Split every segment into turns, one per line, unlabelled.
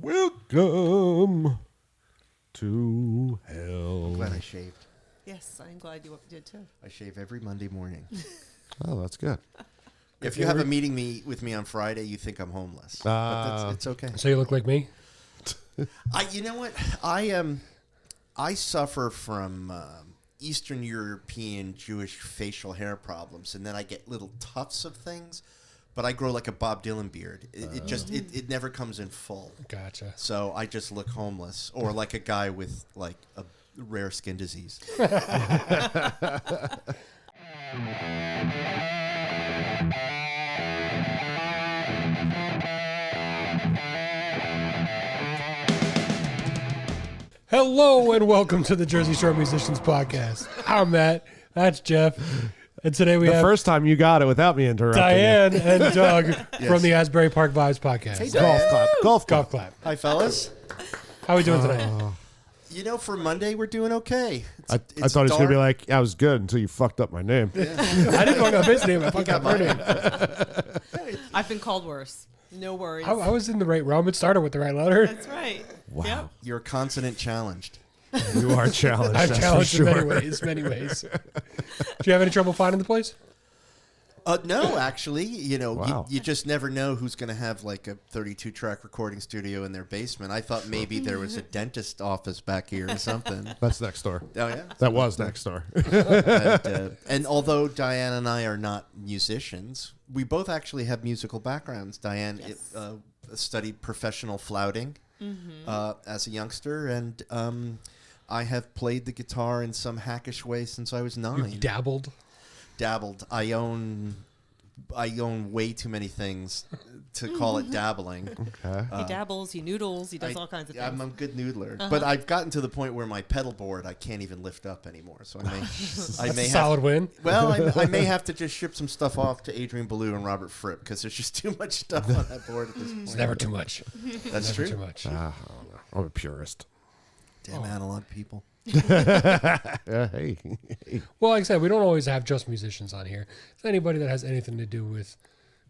Welcome to hell.
I'm glad I shaved.
Yes, I'm glad you did too.
I shave every Monday morning.
Oh, that's good.
If you have a meeting with me on Friday, you think I'm homeless. But it's okay.
So you look like me?
You know what? I suffer from Eastern European Jewish facial hair problems, and then I get little tufts of things. But I grow like a Bob Dylan beard. It never comes in full.
Gotcha.
So I just look homeless, or like a guy with like a rare skin disease.
Hello and welcome to the Jersey Shore Musicians Podcast. I'm Matt. That's Jeff. And today we have
First time you got it without me interrupting.
Diane and Doug from the Asbury Park Vibes podcast.
Hey,
Golf clap. Golf clap.
Golf clap.
Hi, fellas.
How are we doing today?
You know, for Monday, we're doing okay.
I thought it was going to be like, I was good until you fucked up my name.
I didn't fuck up his name. I fucked up her name.
I've been called worse. No worries.
I was in the right realm. It started with the right letter.
That's right.
Wow.
Yep.
You're consonant challenged.
You are challenged.
I'm
that's
challenged
for
in
sure.
many ways. Do you have any trouble finding the place?
No, actually,
Wow.
you just never know who's going to have like a 32-track recording studio in their basement. I thought maybe there was a dentist office back here or something.
That's next door.
Oh, yeah?
That was next door.
And although Diane and I are not musicians, we both actually have musical backgrounds. Diane
Yes.
studied professional flouting as a youngster, and I have played the guitar in some hackish way since I was 9.
You dabbled.
Dabbled. I own way too many things to call it dabbling.
Okay.
He dabbles, he noodles, he does all kinds of things.
I'm a good noodler, but I've gotten to the point where my pedal board I can't even lift up anymore. So I may,
That's a solid win.
Well, I may have to just ship some stuff off to Adrian Ballou and Robert Fripp because there's just too much stuff on that board at this point.
It's never too much.
That's
Never
true.
too much.
I don't know. I'm a purist.
Damn analog people.
Hey.
Well, like I said, we don't always have just musicians on here. It's anybody that has anything to do with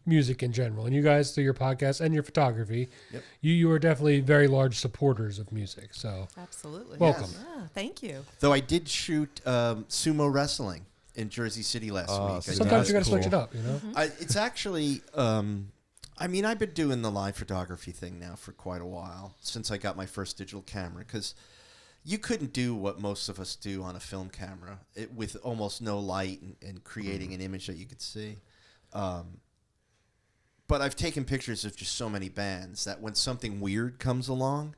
music in general. And you guys, through your podcast and your photography,
Yep.
you are definitely very large supporters of music. So
Absolutely.
welcome.
Yeah, thank you.
Though I did shoot sumo wrestling in Jersey City last week. I
so
did.
Sometimes you got
That's
to switch it
cool.
up, you know?
It's actually, I mean, I've been doing the live photography thing now for quite a while, since I got my first digital camera, because you couldn't do what most of us do on a film camera with almost no light and creating an image that you could see. But I've taken pictures of just so many bands that when something weird comes along,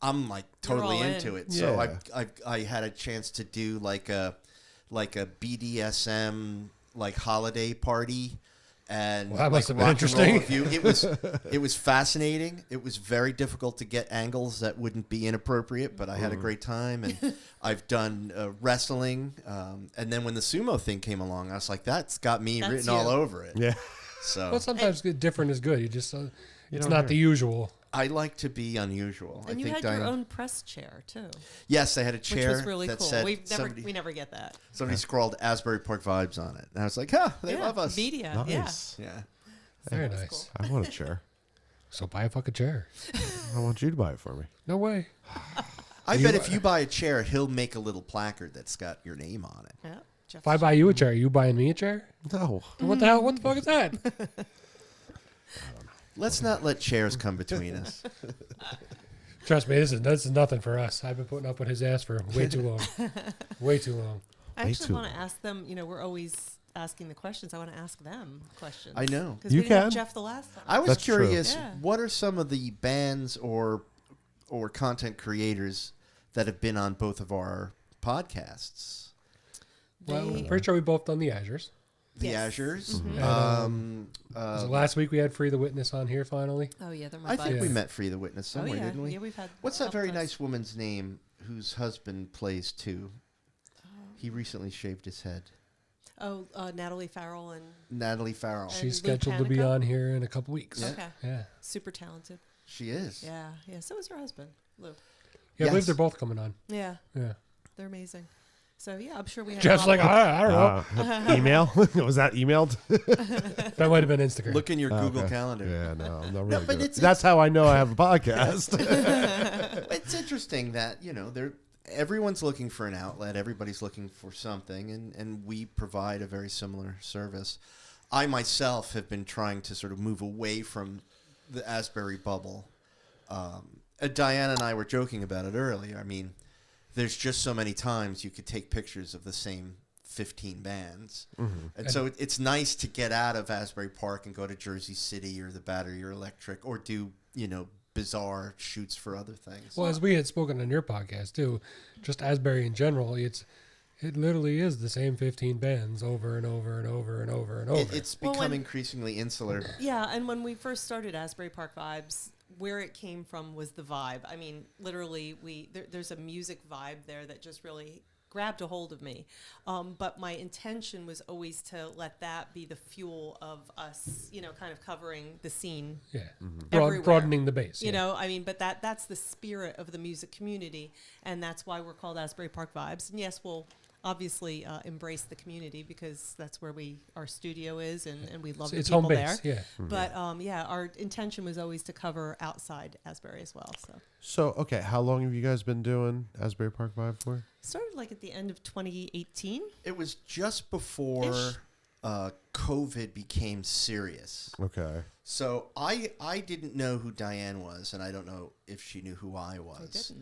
I'm like totally
all
into
in.
it. So
Yeah.
I had a chance to do like a BDSM like holiday party, and
Well, that
like
must have been
rock and roll
interesting.
review. It was fascinating. It was very difficult to get angles that wouldn't be inappropriate, but I had a great time. And I've done wrestling, and then when the sumo thing came along, I was like, that's got me
That's
written
you.
all over it.
Yeah.
So
Well, sometimes different is good. You just, it's
don't
not
hear.
the usual.
I like to be unusual.
And
I
you
think
had
Diane,
your own press chair too,
Yes, I had a
which
chair
was really
that
cool.
said
We never get that.
somebody scrawled Asbury Park Vibes on it, and I was like, "Huh, they
Yeah,
love us."
Media.
Nice.
Yeah.
Very
was
nice.
cool.
I want a chair.
So buy a fucking chair.
I want you to buy it for me.
No way.
I bet if you buy a chair, he'll make a little placard that's got your name on it.
Yeah. Jeff
If I buy you a chair, are you buying me a chair?
No.
What the hell? What the fuck is that?
Let's not let chairs come between us.
Trust me, this is nothing for us. I've been putting up with his ass for way too long. Way too long.
I
Way
actually
too
want to
long.
ask them. We're always asking the questions. I want to ask them questions.
I know.
because
You
we didn't have
can.
Jeff the last time.
I was
That's true.
curious.
Yeah.
What are some of the bands or content creators that have been on both of our podcasts?
Well,
They-
I'm pretty sure we both done the Azures.
The
Yes.
Azures.
And, was it last week we had Free the Witness on here finally.
Oh yeah, they're my
I think
buds.
we met Free the Witness
Oh
somewhere,
yeah,
didn't we?
yeah, we've had.
What's that very
couple
nice woman's name whose husband plays too? He recently shaved his head.
times. Oh, Natalie Farrell and
Natalie Farrell.
And
She's
Lou
scheduled to be
Panico?
on here in a couple weeks.
okay,
Yeah.
super talented.
She is.
Yeah, yeah. So is her husband, Lou.
Yeah, I believe
Yes.
they're both coming on.
Yeah,
Yeah.
they're amazing. So yeah, I'm sure we have.
Jeff's like, I don't know.
Email? Was that emailed?
That might have been Instagram.
Look in your Google
okay.
Calendar.
Yeah, no, I'm not really
but
good.
it's-
That's how I know I have a podcast.
It's interesting that, everyone's looking for an outlet. Everybody's looking for something, and we provide a very similar service. I myself have been trying to sort of move away from the Asbury bubble. Diane and I were joking about it earlier. I mean, there's just so many times you could take pictures of the same 15 bands. Mm-hmm. And so it's nice to get out of Asbury Park and go to Jersey City or the Battery or Electric or do, bizarre shoots for other things.
Well, as we had spoken on your podcast too, just Asbury in general, it literally is the same 15 bands over and over and over and over and over.
It's become increasingly insular.
Yeah, and when we first started Asbury Park Vibes, where it came from was the vibe. I mean, literally, there's a music vibe there that just really grabbed a hold of me. But my intention was always to let that be the fuel of us, kind of covering the scene.
Yeah,
everywhere.
broadening the base.
But that's the spirit of the music community, and that's why we're called Asbury Park Vibes. And yes, we'll obviously embrace the community because that's where our studio is, and we love the people
home base,
there.
Yeah.
But our intention was always to cover outside Asbury as well.
So, okay, how long have you guys been doing Asbury Park Vibe for?
Started like at the end of 2018.
It was just before COVID became serious.
Okay.
So I didn't know who Diane was, and I don't know if she knew who I was.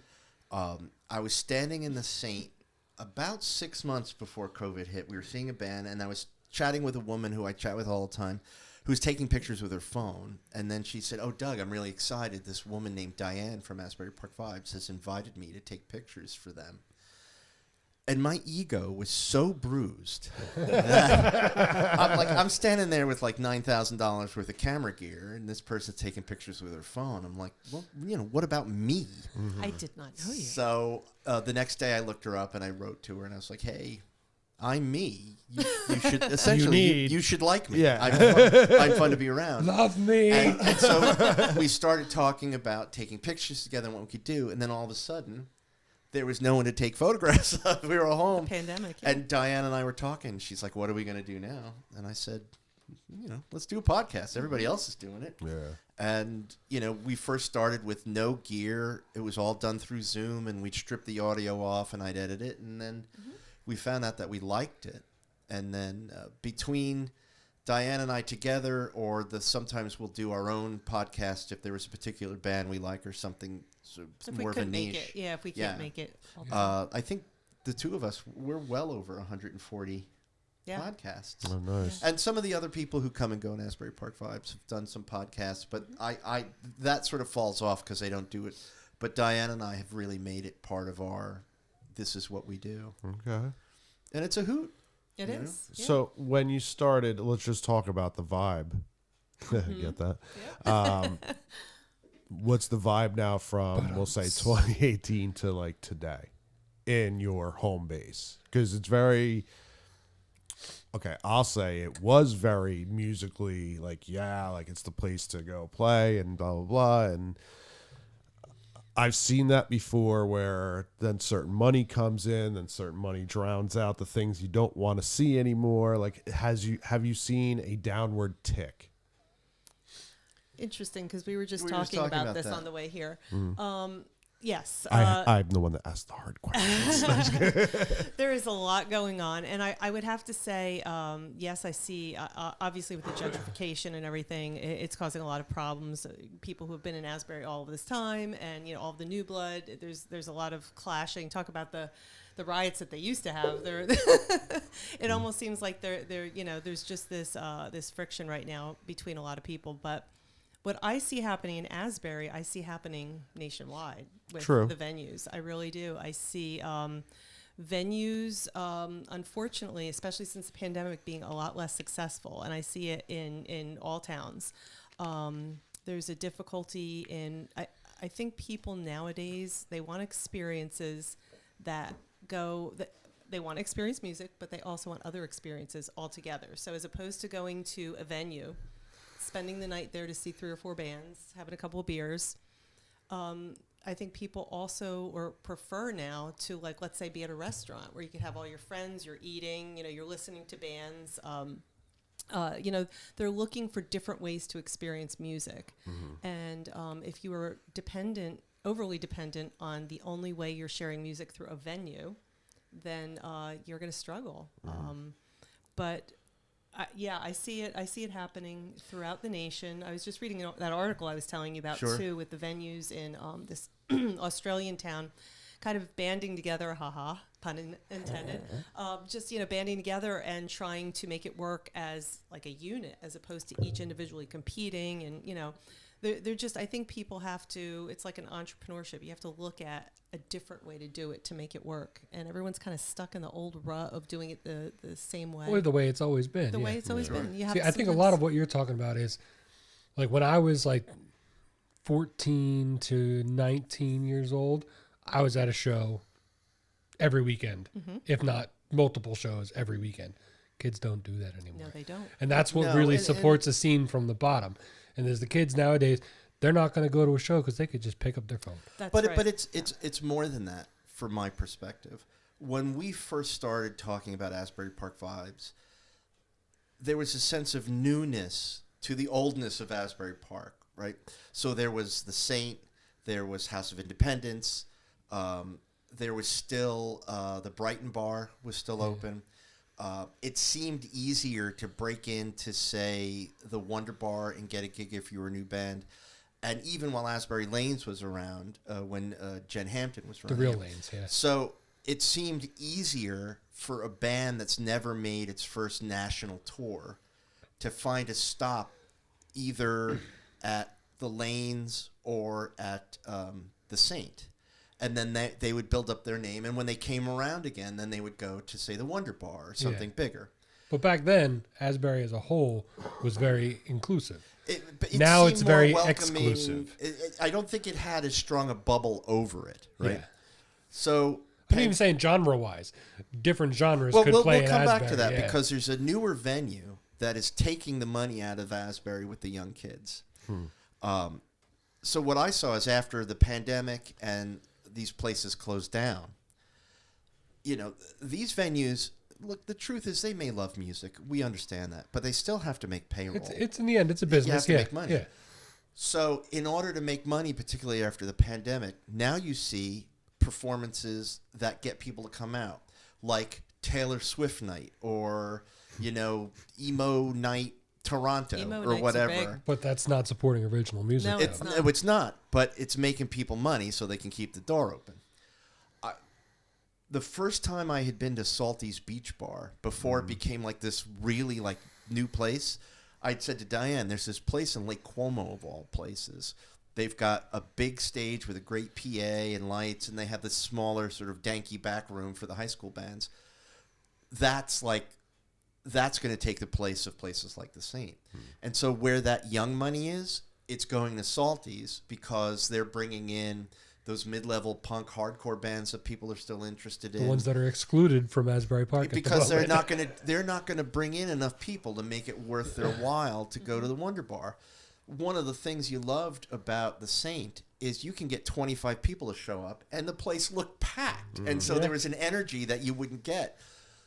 I didn't.
I was standing in the Saint about 6 months before COVID hit. We were seeing a band, and I was chatting with a woman who I chat with all the time, who was taking pictures with her phone. And then she said, "Oh, Doug, I'm really excited. This woman named Diane from Asbury Park Vibes has invited me to take pictures for them." And my ego was so bruised that I'm standing there with like $9,000 worth of camera gear, and this person's taking pictures with her phone. I'm like, well, what about me?
Mm-hmm. I did not know you.
So the next day I looked her up and I wrote to her and I was like, "Hey, I'm me. You should essentially you should like me.
Yeah.
I'm fun to be around.
Love me."
And so we started talking about taking pictures together and what we could do, and then all of a sudden, there was no one to take photographs of. We were all home.
Pandemic. Yeah.
And Diane and I were talking. She's like, "What are we going to do now?" And I said, "Let's do a podcast. Everybody else is doing it."
Yeah.
And, we first started with no gear. It was all done through Zoom, and we'd strip the audio off, and I'd edit it. And then we found out that we liked it. And then between Diane and I together, or sometimes we'll do our own podcast if there was a particular band we like or something, so
if
more
we
of a
couldn't
niche.
make it, if we can't make it.
I think the two of us, we're well over 140 podcasts.
Oh, nice.
And some of the other people who come and go in Asbury Park Vibes have done some podcasts, but I that sort of falls off because they don't do it. But Diane and I have really made it part of this is what we do.
Okay.
And it's a hoot.
It is. Yeah.
So when you started, let's just talk about the vibe. Get that?
Yeah.
What's the vibe now from, we'll say, 2018 to like today in your home base? Because it's very... Okay, I'll say it was very musically like it's the place to go play and blah, blah, blah. And I've seen that before where then certain money comes in and certain money drowns out the things you don't want to see anymore. Like, have you seen a downward tick?
Interesting, because we were just talking about this on the way here. Yes.
I'm the one that asked the hard questions.
There is a lot going on. And I would have to say, yes, I see, obviously with the gentrification and everything, it's causing a lot of problems. People who have been in Asbury all of this time and, all of the new blood, there's a lot of clashing. Talk about the riots that they used to have. It almost seems like there's just this friction right now between a lot of people. But what I see happening in Asbury, I see happening nationwide with the venues. I really do. I see venues, unfortunately, especially since the pandemic, being a lot less successful. And I see it in all towns. There's a difficulty in, I think people nowadays, they want experiences that they want to experience music, but they also want other experiences altogether. So as opposed to going to a venue, spending the night there to see 3 or 4 bands, having a couple of beers, I think people also or prefer now to, like, let's say, be at a restaurant where you can have all your friends, you're eating, you're listening to bands. They're looking for different ways to experience music. And if you are overly dependent on the only way you're sharing music through a venue, then you're going to struggle. But I see it. I see it happening throughout the nation. I was just reading that article I was telling you about too, with the venues in this Australian town, kind of banding together. Pun intended. Just banding together and trying to make it work as like a unit, as opposed to each individually competing. And they're just. I think people have to. It's like an entrepreneurship. You have to look at a different way to do it to make it work. And everyone's kind of stuck in the old rut of doing it the same way.
Or the way it's always been.
The way it's always been. You have
I think a lot of what you're talking about is like when I was like 14 to 19 years old, I was at a show every weekend, if not multiple shows every weekend. Kids don't do that anymore.
No, they don't.
And that's what really supports a scene from the bottom. And there's the kids nowadays, they're not going to go to a show because they could just pick up their phone.
That's right.
But it's more than that from my perspective. When we first started talking about Asbury Park Vibes, there was a sense of newness to the oldness of Asbury Park, right? So there was the Saint, there was House of Independence, there was still the Brighton Bar was still open. It seemed easier to break into, say, the Wonder Bar and get a gig if you were a new band. And even while Asbury Lanes was around, when Jen Hampton was running.
The real Lanes, yeah.
So it seemed easier for a band that's never made its first national tour to find a stop either at the Lanes or at the Saint. And then they would build up their name. And when they came around again, then they would go to, say, the Wonder Bar or something bigger.
But back then, Asbury as a whole was very inclusive.
Now
it's very exclusive.
I don't think it had as strong a bubble over it, right? Yeah. So
I'm even saying genre-wise, different genres could play in Asbury.
We'll come back to that because there's a newer venue that is taking the money out of Asbury with the young kids. So what I saw is after the pandemic and these places closed down, these venues, look, the truth is they may love music. We understand that. But they still have to make payroll.
It's in the end, it's a business.
You have to make money.
Yeah.
So in order to make money, particularly after the pandemic, now you see performances that get people to come out, like Taylor Swift night or, emo night Toronto or whatever.
But that's not supporting original music.
No,
it's not. But it's making people money so they can keep the door open. The first time I had been to Salty's Beach Bar, before it became like this really like new place, I'd said to Diane, there's this place in Lake Como of all places. They've got a big stage with a great PA and lights, and they have this smaller sort of danky back room for the high school bands. That's going to take the place of places like the Saint. And so where that young money is, it's going to Salty's because they're bringing in those mid-level punk hardcore bands that people are still interested in.
The ones that are excluded from Asbury Park.
Because they're not going to bring in enough people to make it worth their while to go to the Wonder Bar. One of the things you loved about the Saint is you can get 25 people to show up and the place looked packed. And so there was an energy that you wouldn't get.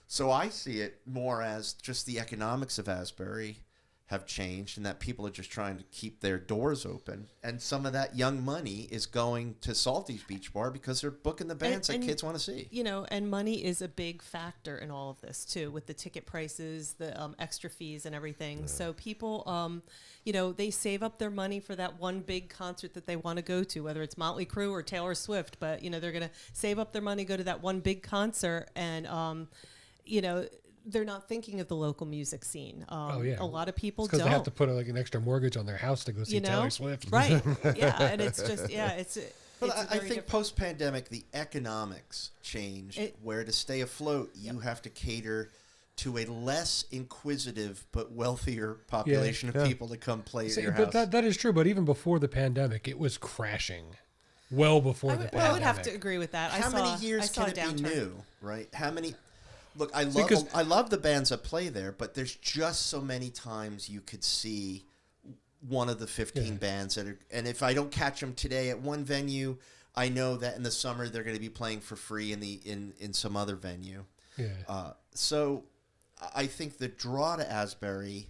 So I see it more as just the economics of Asbury have changed and that people are just trying to keep their doors open. And some of that young money is going to Salty's Beach Bar because they're booking the bands that kids want to see.
And money is a big factor in all of this too, with the ticket prices, the extra fees and everything. Yeah. So people, they save up their money for that one big concert that they want to go to, whether it's Motley Crue or Taylor Swift, but, they're going to save up their money, go to that one big concert and, they're not thinking of the local music scene. A lot of people don't.
Because they have to put an extra mortgage on their house to go see Taylor Swift.
Right. Yeah. And it's just,
But I think post-pandemic, the economics changed where to stay afloat, you have to cater to a less inquisitive but wealthier population of people to come play at your house.
But that is true. But even before the pandemic, it was crashing. Well before the pandemic.
I would have to agree with that.
How many years can it be new, right? How many... Look, I love the bands that play there, but there's just so many times you could see one of the 15 bands that are, and if I don't catch them today at one venue, I know that in the summer they're going to be playing for free in some other venue.
Yeah.
So I think the draw to Asbury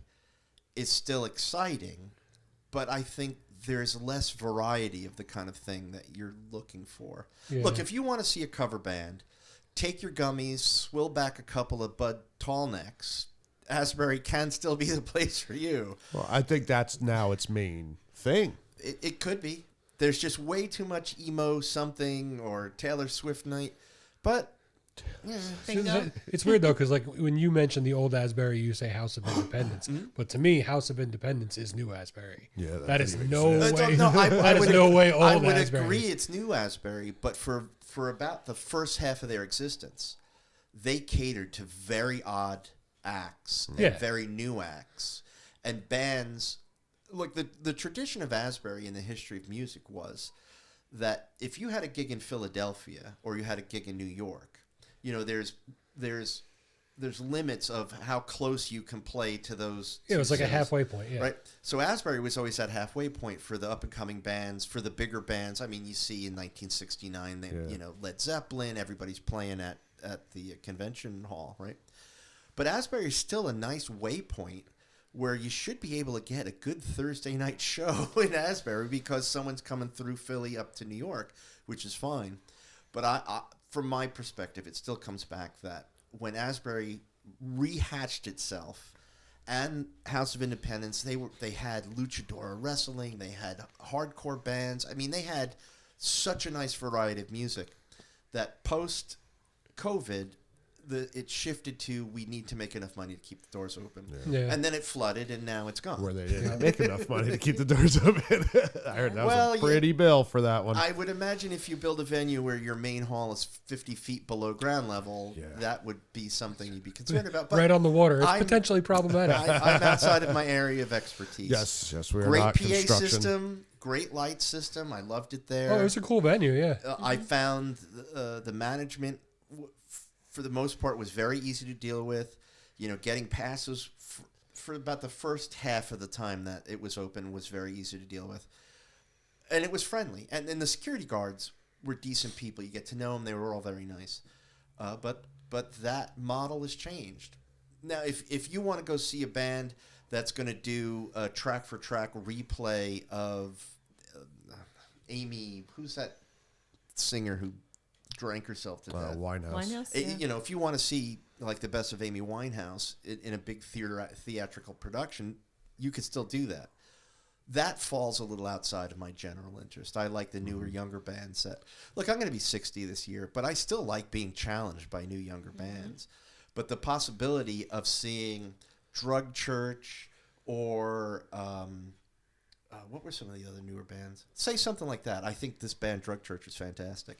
is still exciting, but I think there's less variety of the kind of thing that you're looking for.
Yeah.
Look, if you want to see a cover band, take your gummies, swill back a couple of Bud Tallnecks. Asbury can still be the place for you.
Well, I think that's now its main thing.
It could be. There's just way too much emo something or Taylor Swift night. But
Bingo.
It's weird though, because like when you mention the old Asbury, you say House of Independence, but to me, House of Independence is New Asbury.
Yeah,
that is
doesn't
no
exist.
way.
I would,
no way old
I would
Asbury.
agree it's New Asbury, but for about the first half of their existence, they catered to very odd acts and very new acts and bands. Look, the tradition of Asbury in the history of music was that if you had a gig in Philadelphia or you had a gig in New York, there's limits of how close you can play to those.
Yeah, it was like a
cities,
halfway point. Yeah,
right. So Asbury was always that halfway point for the up and coming bands, for the bigger bands. I mean, you see in 1969, Led Zeppelin, everybody's playing at the convention hall, right? But Asbury is still a nice waypoint where you should be able to get a good Thursday night show in Asbury because someone's coming through Philly up to New York, which is fine. But I from my perspective, it still comes back that when Asbury rehatched itself and House of Independence, they had luchador wrestling, they had hardcore bands. I mean, they had such a nice variety of music that post-COVID, it shifted to we need to make enough money to keep the doors open.
Yeah.
And then it flooded, and now it's gone.
Where they didn't make enough money to keep the doors open. I heard that was a pretty bill for that one.
I would imagine if you build a venue where your main hall is 50 feet below ground level, that would be something you'd be concerned about. But
right on the water. It's potentially problematic.
I'm outside of my area of expertise.
Yes, we are
great
not
PA
construction.
system, great light system. I loved it there.
Oh, it was a cool venue. Yeah.
I found the management, for the most part, was very easy to deal with. Getting passes for about the first half of the time that it was open was very easy to deal with. And it was friendly. And the security guards were decent people. You get to know them. They were all very nice. But that model has changed. Now, if you want to go see a band that's going to do a track-for-track replay of Amy, who's that singer who drank herself to death?
Winehouse.
Yeah.
If you want to see like the best of Amy Winehouse in a big theatrical production, you could still do that. That falls a little outside of my general interest. I like the newer, younger bands that... Look, I'm going to be 60 this year, but I still like being challenged by new, younger bands. But the possibility of seeing Drug Church or... what were some of the other newer bands? Say something like that. I think this band, Drug Church, is fantastic.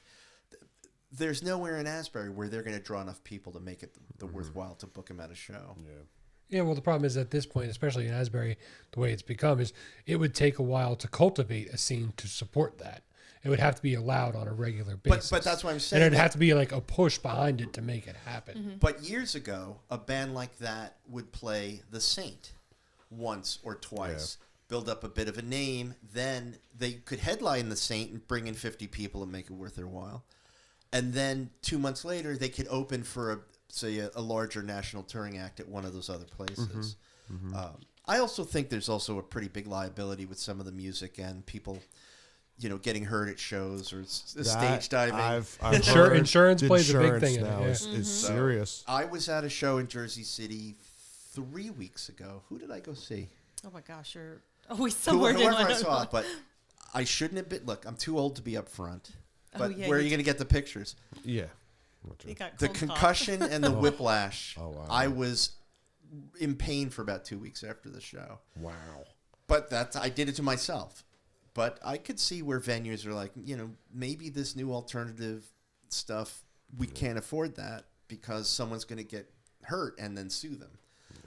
There's nowhere in Asbury where they're going to draw enough people to make it the worthwhile to book them at a show.
Yeah.
Yeah, well, the problem is at this point, especially in Asbury, the way it's become is it would take a while to cultivate a scene to support that. It would have to be allowed on a regular basis.
But that's what I'm saying.
And it'd have to be like a push behind it to make it happen.
But years ago, a band like that would play The Saint once or twice, build up a bit of a name, then they could headline The Saint and bring in 50 people and make it worth their while. And then 2 months later, they could open for a larger national touring act at one of those other places. I also think there's also a pretty big liability with some of the music and people, getting hurt at shows or stage diving.
I've heard
Insurance plays a big thing in it,
now.
yeah.
Is serious.
I was at a show in Jersey City 3 weeks ago. Who did I go see?
Oh my gosh, you're always somewhere.
Whoever I saw, but I shouldn't have been. Look, I'm too old to be up front. But where are you going to get the pictures?
Yeah.
You got
The
cold
concussion and the whiplash.
Oh, wow.
I was in pain for about 2 weeks after the show.
Wow.
But I did it to myself. But I could see where venues are like, maybe this new alternative stuff, we can't afford that because someone's going to get hurt and then sue them.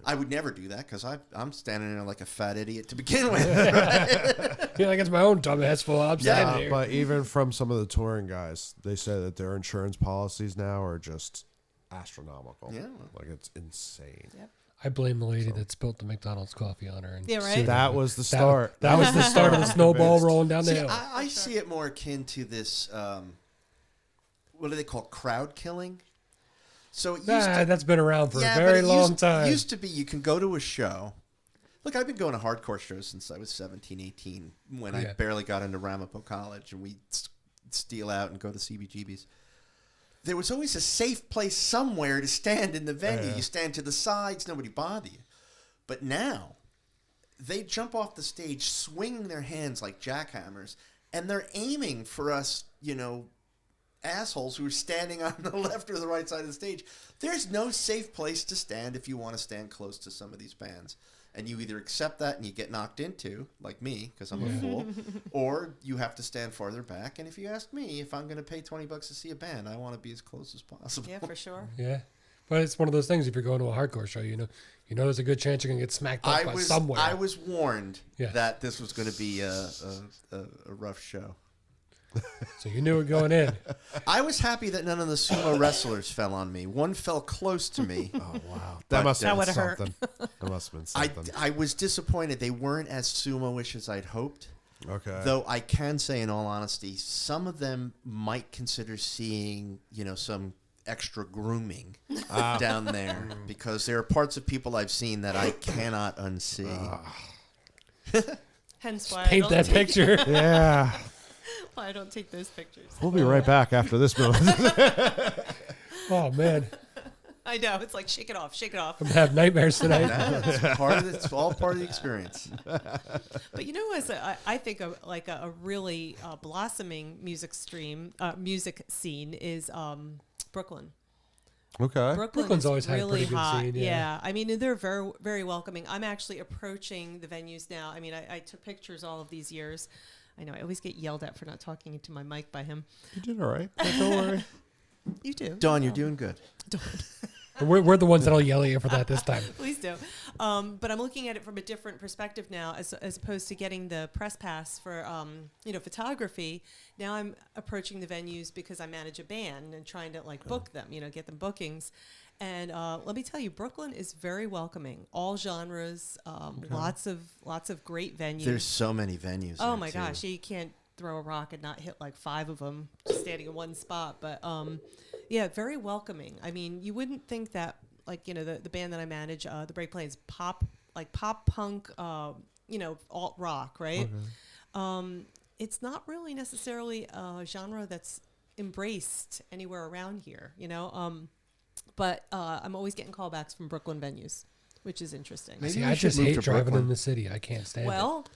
I would never do that because I'm standing there like a fat idiot to begin with. Right?
Yeah, like it's my own dumbass full. I'm standing here.
But even from some of the touring guys, they say that their insurance policies now are just astronomical.
Yeah.
Like it's insane.
Yep.
I blame the lady that spilt the McDonald's coffee on her. And
Yeah, right?
sued her.
That was the start.
That was the start of the snowball rolling down the
See,
hill.
I see it more akin to this. What do they call crowd killing? So it used to,
That's been around for a
but
very
it
long
used,
time.
Used to be you can go to a show. Look, I've been going to hardcore shows since I was 17, 18, when I barely got into Ramapo College, and we'd steal out and go to CBGB's. There was always a safe place somewhere to stand in the venue. You stand to the sides, nobody bother you. But now, they jump off the stage swinging their hands like jackhammers, and they're aiming for us, assholes who are standing on the left or the right side of the stage. There's no safe place to stand if you want to stand close to some of these bands. And you either accept that and you get knocked into, like me, because I'm a fool, or you have to stand farther back. And if you ask me, if I'm going to pay $20 to see a band, I want to be as close as possible.
Yeah, for sure.
Yeah. But it's one of those things, if you're going to a hardcore show, you know there's a good chance you're going to get smacked up by somewhere.
I was warned that this was going to be a rough show.
So you knew it going in.
I was happy that none of the sumo wrestlers fell on me. One fell close to me.
Oh, wow. That must have been something. That must have been something.
I was disappointed. They weren't as sumo-ish as I'd hoped.
Okay.
Though I can say, in all honesty, some of them might consider seeing, some extra grooming down there, because there are parts of people I've seen that I cannot unsee.
Hence why
Paint that picture.
Yeah.
I don't take those pictures.
We'll be right back after this moment.
Oh, man.
I know. It's like, shake it off, shake it off.
I'm going to have nightmares tonight.
It's all part of the experience.
But I think a really blossoming music scene is Brooklyn.
Okay.
Brooklyn's
always had a
really
pretty good
hot.
scene, yeah.
I mean, they're very, very welcoming. I'm actually approaching the venues now. I mean, I took pictures all of these years. I know I always get yelled at for not talking into my mic by him.
You did all right. Don't worry.
You do.
Dawn, you're doing good.
We're the ones that'll yell at you for that this time.
Please do. But I'm looking at it from a different perspective now, as opposed to getting the press pass for photography. Now I'm approaching the venues because I manage a band and trying to book them, get them bookings. And let me tell you, Brooklyn is very welcoming. All genres, lots of great venues.
There's so many venues.
Oh
there,
my
too.
gosh, you can't throw a rock and not hit 5 of them just standing in one spot. But yeah, very welcoming. I mean, you wouldn't think that the band that I manage, the Break Plains, pop punk, alt rock, right? Okay. It's not really necessarily a genre that's embraced anywhere around here, But I'm always getting callbacks from Brooklyn venues, which is interesting.
Maybe
See,
we
I
should
just
move
hate
to
driving
Brooklyn.
in the city. I can't stand it.
Well,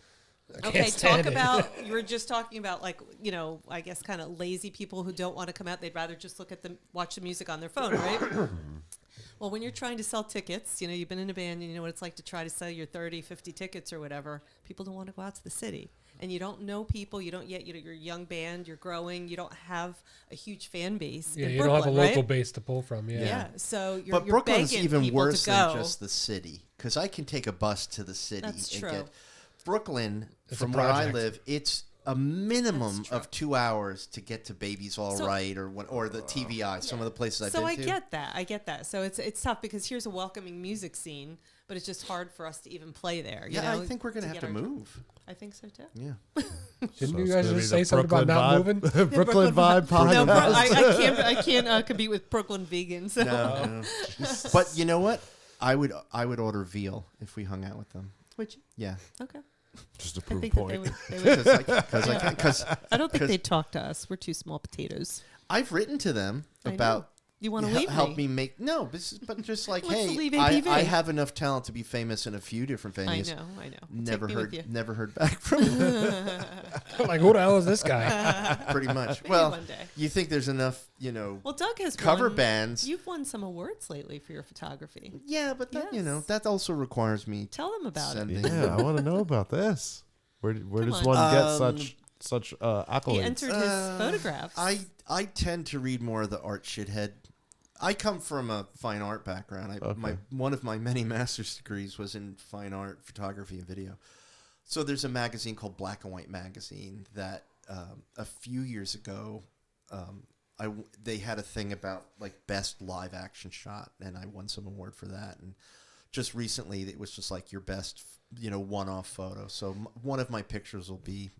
I
okay,
can't stand
talk
it.
about, you were just talking about I guess kind of lazy people who don't want to come out. They'd rather just watch the music on their phone, right? Well, when you're trying to sell tickets, you've been in a band and you know what it's like to try to sell your 30, 50 tickets or whatever. People don't want to go out to the city. And you don't know people. You don't yet. You're a young band. You're growing. You don't have a huge fan base.
Yeah,
in
you
Brooklyn,
don't have a local
right?
base to pull from. Yeah.
Yeah. So
But
you're
Brooklyn's
begging
even
people
worse
to
than
go.
just the city, because I can take a bus to the city.
That's
and
true.
get Brooklyn,
It's
from
a
where I
project.
live, it's a minimum
That's true.
of 2 hours to get to Baby's All Right or the TVI. Some of the places I've
So
been
I
to.
get that. So it's tough because here's a welcoming music scene, but it's just hard for us to even play there.
Yeah, I think we're gonna have
get
to
our-
move.
I think so too.
Yeah.
Didn't
So
you
it's
guys
gonna be
just
the
say something about not
Brooklyn
moving?
Brooklyn Vibe podcast.
No, I can't compete with Brooklyn vegans. So.
No. But you know what? I would order veal if we hung out with them.
Would you?
Yeah.
Okay.
Just a
I
proof
think that
point.
they would.
Because
I don't think
'cause-
they'd talk to us. We're too small potatoes.
I've written to them
I know.
about
You want to leave
help
me?
me make but just like
What's the
hey,
leave
I
APV?
have enough talent to be famous in a few different
I
venues.
know.
Never
Take me with you.
never heard back from them.
Like, who the hell is this guy?
Pretty much.
Maybe
Well,
one day.
you think there's enough,
Well, Doug has
cover
won,
bands.
You've won some awards lately for your photography.
Yeah, but that,
Yes.
that also requires me
Tell them about it.
sending.
Yeah, I want to know about this. Where does
on.
one get
Um,
such accolades?
He entered his photographs.
I tend to read more of the art shithead. I come from a fine art background. One of my many master's degrees was in fine art, photography, and video. So there's a magazine called Black and White Magazine that a few years ago, they had a thing about best live action shot, and I won some award for that. And just recently it was just like your best, one-off photo. So one of my pictures will be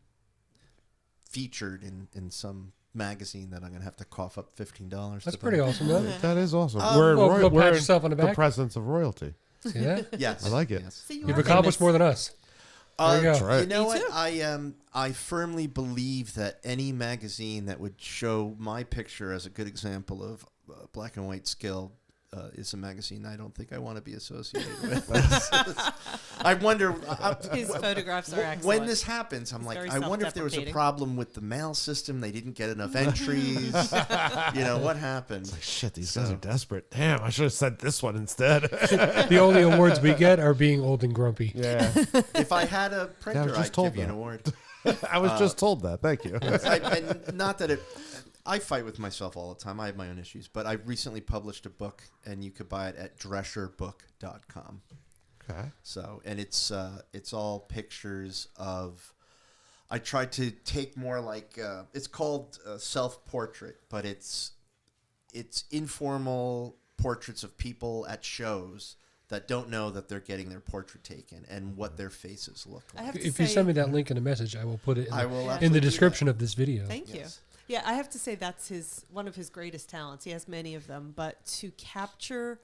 featured in some magazine that I'm gonna have to cough up $15.
That's pretty awesome, though.
That is awesome.
Well,
we're
go pat
in
yourself on the
the
back.
presence of royalty.
See that?
Yes,
I like it.
Yes.
See,
You've
are
accomplished
famous.
more than us. There you go.
That's right.
You know
Me
what?
too.
I firmly believe that any magazine that would show my picture as a good example of black and white skill is a magazine I don't think I want to be associated with. I wonder.
His photographs are excellent.
When this happens, I'm
He's
like,
very
I wonder if there was a
self-deprecating.
problem with the mail system. They didn't get enough entries. What happened?
Shit, these guys are desperate. Damn, I should have said this one instead.
The only awards we get are being old and grumpy.
Yeah.
If I had a printer,
just
I'd
told
give you an
that.
award.
I was just told that. Thank you.
And not that I fight with myself all the time. I have my own issues. But I recently published a book, and you could buy it at drescherbook.com.
Okay.
So, and it's all pictures of. I tried to take more like it's called self-portrait, but it's informal portraits of people at shows that don't know that they're getting their portrait taken and what their faces look
I
like.
have to
If
say,
you send me that link in a message, I will put it
I will
in
absolutely
the
do
description
that.
of this video.
thank you.
Yes.
Yeah, I have to say that's one of his greatest talents. He has many of them, but to capture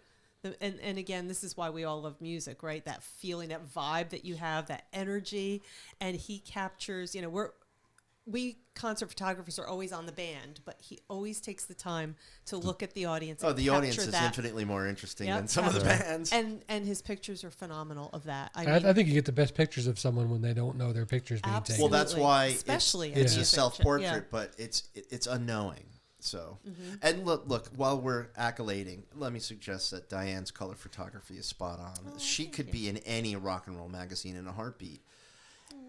and again, this is why we all love music, right? That feeling, that vibe that you have, that energy, and he captures. We concert photographers are always on the band, but he always takes the time to look at the audience.
Oh,
and
the audience
capture
is
that.
infinitely more interesting
Yep,
than some of the
capture-
bands.
And his pictures are phenomenal of that.
I think you get the best pictures of someone when they don't know their pictures being taken.
Well, that's why
especially
it's
in
a
music.
self-portrait,
Yeah.
but it's unknowing. So, and look, while we're accolading, let me suggest that Diane's color photography is spot on. She could be in any rock and roll magazine in a heartbeat,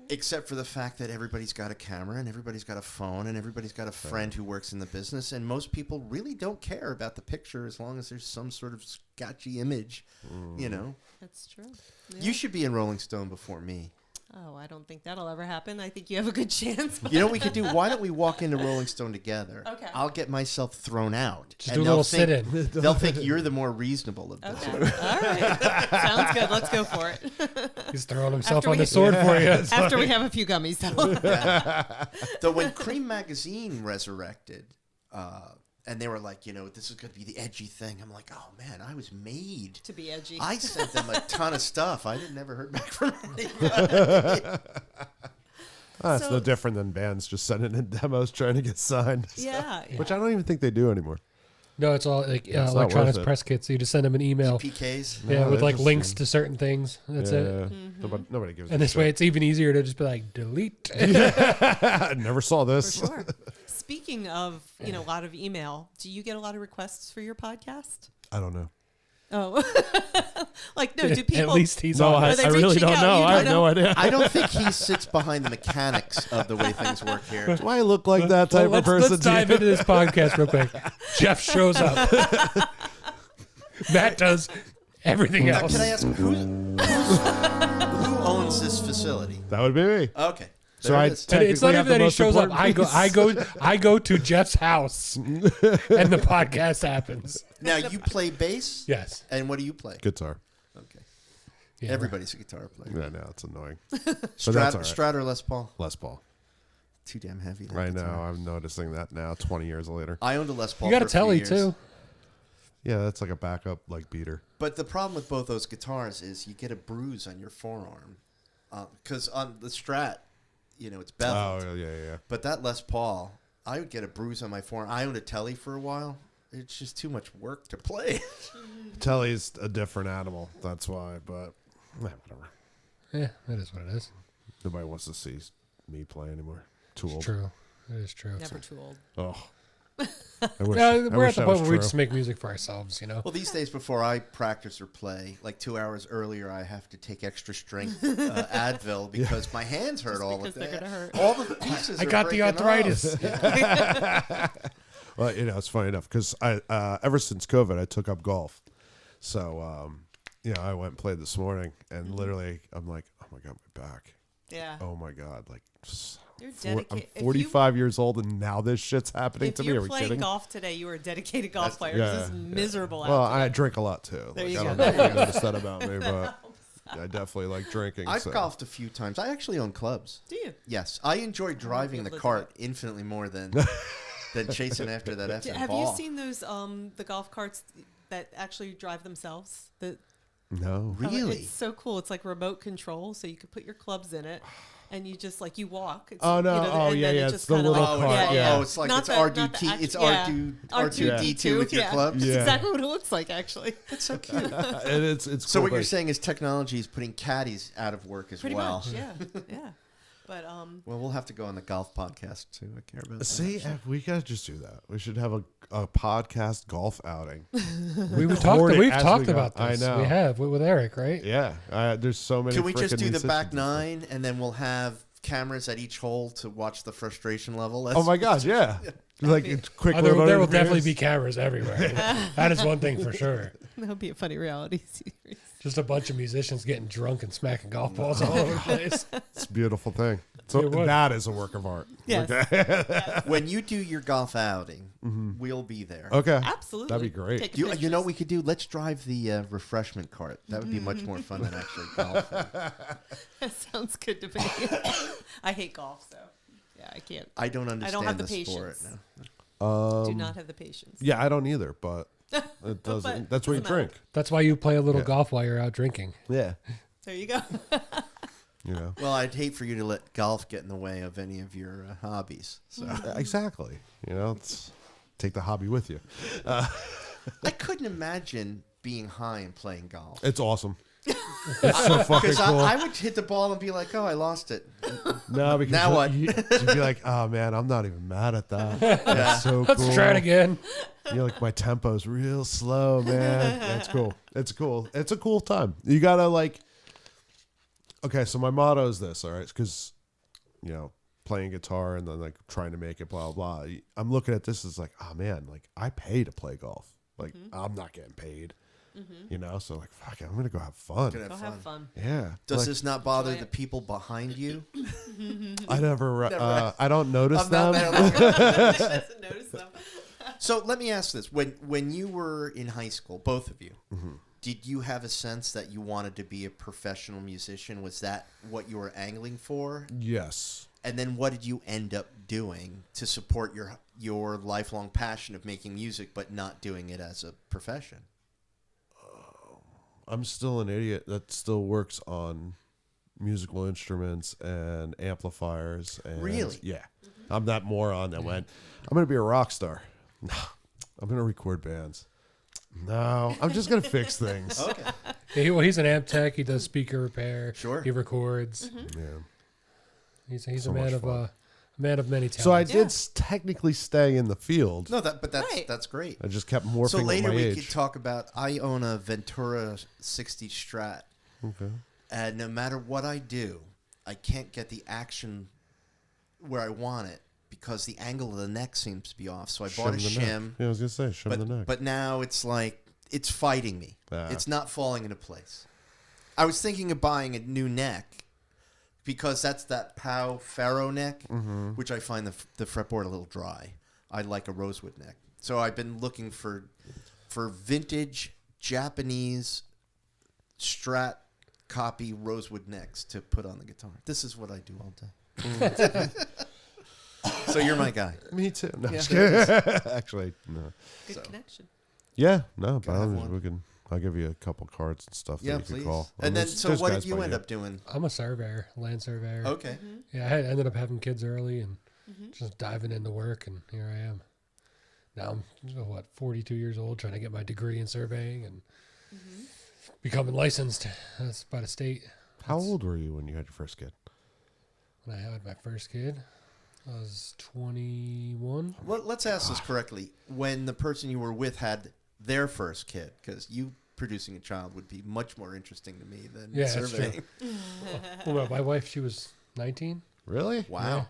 except for the fact that everybody's got a camera and everybody's got a phone and everybody's got a friend who works in the business, and most people really don't care about the picture as long as there's some sort of sketchy image,
That's true. Yeah.
You should be in Rolling Stone before me.
Oh, I don't think that'll ever happen. I think you have a good chance.
You know what we could do? Why don't we walk into Rolling Stone together?
Okay.
I'll get myself thrown out.
Just
and
do a
they'll
little
think-
sit-in.
They'll think you're the more reasonable of the
Okay.
two.
All right. Sounds good. Let's go for it.
He's throwing himself
After
on
we-
the sword for you.
After we have a few gummies, though.
Though when Cream Magazine resurrected, and they were like, this is going to be the edgy thing. I'm like, oh man, I was made.
To be edgy.
I sent them a ton of stuff. I never heard back from anybody.
That's
So-
no different than bands just sending in demos trying to get signed.
Yeah.
Which I don't even think they do anymore.
No, it's all like
not
electronics
worth it.
press kits. So you just send them an email.
PKs.
Yeah,
No,
with
they
like
just-
links to certain things. That's it.
Yeah. Nobody gives
And
a
this way,
shit.
it's even easier to just be like, delete.
I never saw
For
this.
sure. Speaking of, a lot of email, do you get a lot of requests for your podcast?
I don't know.
Oh. No, do people...
At least he's
No,
on
I,
Are
it.
they
I really
reaching
don't
out?
know.
You
I
don't
have no
know?
idea.
I don't think he sits behind the mechanics of the way things work here.
Do I look like that type
Well,
of person?
let's dive into this podcast real quick. Jeff shows up. Matt does everything
Now,
else.
can I ask who owns this facility?
That would be me.
Okay.
So
There
I
it is.
And it's not
technically have
even that
the
he
most
shows up.
important
I go to Jeff's house, and the podcast happens.
Now you play bass.
Yes.
And what do you play?
guitar.
Okay.
Yeah,
Everybody's a guitar player.
Yeah, no, it's annoying.
Strat,
that's all right.
Strat or Les Paul?
Les Paul.
Too damn heavy. that
Right
guitar.
now, I'm noticing that now, 20 years later.
I owned a Les Paul.
You got a
for few
telly
years.
too.
Yeah, that's like a backup, like beater.
But the problem with both those guitars is you get a bruise on your forearm, because on the Strat, it's beveled.
Oh, yeah.
But that Les Paul, I would get a bruise on my forearm. I owned a telly for a while. It's just too much work to play.
Telly's a different animal. That's why, but whatever.
Yeah, that is what it is.
Nobody wants to see me play anymore. Too
It's
old.
true. It is true.
Never too old.
Oh. I wish,
Yeah,
I
we're
wish
at the
that
point
was
where we
true.
just make music for ourselves,
Well, these days before I practice or play, like 2 hours earlier, I have to take extra strength Advil because my hands hurt all
because
the
they're
time.
gonna hurt.
All the pieces
I
are
got the
breaking
arthritis.
off.
Well, it's funny enough because I ever since COVID, I took up golf. So, I went and played this morning, and literally, I'm like, oh my god, my back.
Yeah.
Oh my god, like,
You're
I'm
dedicated.
45 years old, and now this shit's happening
If
to me. Are
you're
we
playing
kidding?
golf today, you are a dedicated golf player.
yeah,
This is miserable
Well,
out
I drink a lot too.
There
Like,
you
I
go.
don't know if you noticed that about me, but I definitely like drinking.
I've
so.
golfed a few times. I actually own clubs.
Do you?
Yes, I enjoy driving the
able to do
cart infinitely more than chasing after that effing
Have
ball.
you seen those the golf carts that actually drive themselves?
No.
Really?
It's so cool. It's like remote control, so you could put your clubs in it, and you just like you walk. It's,
Oh, no.
You know,
Oh,
and
yeah,
then
yeah,
It
it's
just
the
kinda
little
like,
cart, yeah.
Oh, it's like
Not
it's
the-
R2
not the
T.
act-
It's
yeah.
R2D2 with your
yeah.
clubs.
That's
Yeah.
exactly what it looks like, actually.
That's so cute.
And it's
So
cool,
what you're
like-
saying is technology is putting caddies out of work as
Pretty
well.
much, yeah, yeah. But
Well, we'll have to go on the golf podcast too. I care about that.
See, we gotta just do that. We should have a podcast golf outing.
We've
Record it as
talked
we go.
about this.
I know.
We have with Eric, right?
Yeah, there's so many.
Can we just
frickin'
do the
musicians
back
and stuff.
9 and then we'll have cameras at each hole to watch the frustration level?
Oh my god, yeah. Like it's quick.
There
little
will definitely be
interviews.
cameras everywhere. That is one thing for sure.
that would be a funny reality series.
Just a bunch of musicians getting drunk and smacking golf balls all over the place.
It's a beautiful thing. So
It would.
that is a work of art.
Yes,
When you do your golf outing, we'll be there.
Okay.
absolutely.
That'd be great.
Take
You know what
pictures.
we could do? Let's drive the refreshment cart. That would be much more fun than actually golfing.
That sounds good to me. I hate golf, so yeah, I can't.
I don't understand
have the
the sport.
patience.
No.
Do not have the patience.
Yeah, I don't either, but it doesn't.
But
That's what you
doesn't matter.
drink.
That's why you play a little
Yeah.
golf while you're out drinking.
Yeah.
There you go.
You know.
Well, I'd hate for you to let golf get in the way of any of your hobbies. So
Exactly. You know, take the hobby with you.
I couldn't imagine being high and playing golf.
It's awesome. It's so fucking
Because
cool.
I would hit the ball and be like, "Oh, I lost it."
No, because
Now what?
you'd be like, oh man, I'm not even mad at that. That's so cool.
Let's try it again.
You're like, my tempo's real slow, man. That's cool. It's cool. It's a cool time. You gotta like. Okay, so my motto is this, all right? Because, you know, playing guitar and then like trying to make it, blah blah. I'm looking at this as like, oh man, like I pay to play golf. Like I'm not getting paid. You know, so like, fuck it, I'm gonna go have fun.
Gonna
Go have fun.
Yeah.
Does
like,
this not bother
Enjoy
the
it.
people behind you?
I never. I don't notice
I'm not
them.
there.
Doesn't notice them.
So let me ask this: when you were in high school, both of you, did you have a sense that you wanted to be a professional musician? Was that what you were angling for?
Yes.
And then what did you end up doing to support your lifelong passion of making music, but not doing it as a profession?
I'm still an idiot that still works on musical instruments and amplifiers. And
Really?
Yeah. I'm that moron that went, I'm going to be a rock star. No, I'm going to record bands. No, I'm just going to fix things.
Okay.
Yeah, he's an amp tech. He does speaker repair.
Sure.
He records.
Yeah.
He's
So
a man
much
of
fun.
man of many talents.
So I
Yeah.
did technically stay in the field.
No, that's
Right.
that's great.
I just kept morphing
So later
with my
we
age.
could talk about. I own a Ventura 60 Strat,
Okay.
and no matter what I do, I can't get the action where I want it because the angle of the neck seems to be off. So I bought a
Shim the neck.
shim,
Yeah, I was going to say, shim the neck.
but now it's like it's fighting me.
Ah.
It's not falling into place. I was thinking of buying a new neck because that's that Pow Faro neck, which I find the fretboard a little dry. I like a rosewood neck. So I've been looking for vintage Japanese Strat copy rosewood necks to put on the guitar. This is what I do all day. So you're my guy.
Me too. No,
Yeah,
just
there
kidding. Actually, no.
Good
So.
connection.
Yeah, no, by
have
all means,
one.
we can. I'll give you a couple cards and stuff
Yeah,
that you
please.
can call.
And then,
There's-
so
there's
what
guys
did you
by
end up doing?
I'm a surveyor, land surveyor.
Okay.
Yeah, I ended up having kids early and just diving into work, and here I am. Now I'm 42 years old, trying to get my degree in surveying and becoming licensed. That's by the state.
How old were you when you had your first kid?
When I had my first kid, I was 21.
Well, let's ask this correctly. When the person you were with had their first kid, because you producing a child would be much more interesting to me than
Yeah, that's
surveying.
Well, my wife, she was 19.
Really?
Wow.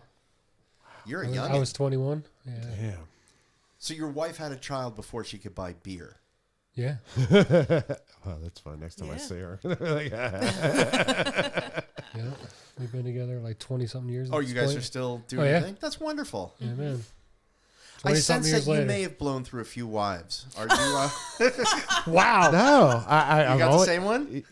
You're a
I
young.
was 21. Yeah.
Damn.
So your wife had a child before she could buy beer.
Yeah.
Oh, that's fine. Next time I
Yeah.
see her.
Yeah. We've been together like 20-something years.
Oh,
at
you
this
guys
point.
are still doing
Oh, yeah.
your thing? That's wonderful.
Yeah, man.
I
20-something
sense that
years
you
later.
may have blown through a few wives. Are you?
Wow.
No,
You
I'm
got the
always-
same one?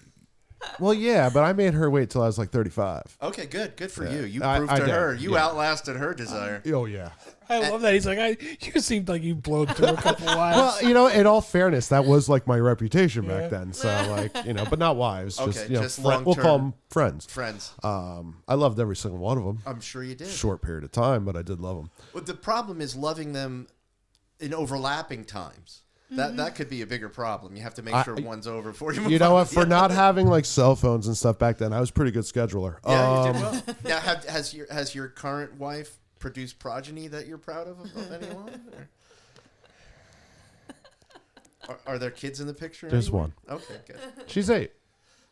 Well, yeah, but I made her wait till I was like 35.
Okay, good for
Yeah.
you. You
I
proved to
did,
her. You
yeah.
outlasted her desire.
Oh yeah.
I love that. He's like, you seemed like you blown through a couple wives.
Well, in all fairness, that was like my reputation
Yeah.
back then. So like, but not wives.
Okay,
Just,
just
we'll
long-term
call them friends.
Friends.
I loved every single one of them.
I'm sure you did.
Short period of time, but I did love them.
But the problem is loving them in overlapping times. That could be a bigger problem. You have to make sure one's over before you move
You know
on
what?
to
For
the
not
other.
having like cell phones and stuff back then, I was a pretty good scheduler.
Yeah, you did well. Now, has your current wife produced progeny that you're proud of anyone? Are there kids in the picture?
There's
anywhere?
one.
Okay, good.
She's 8.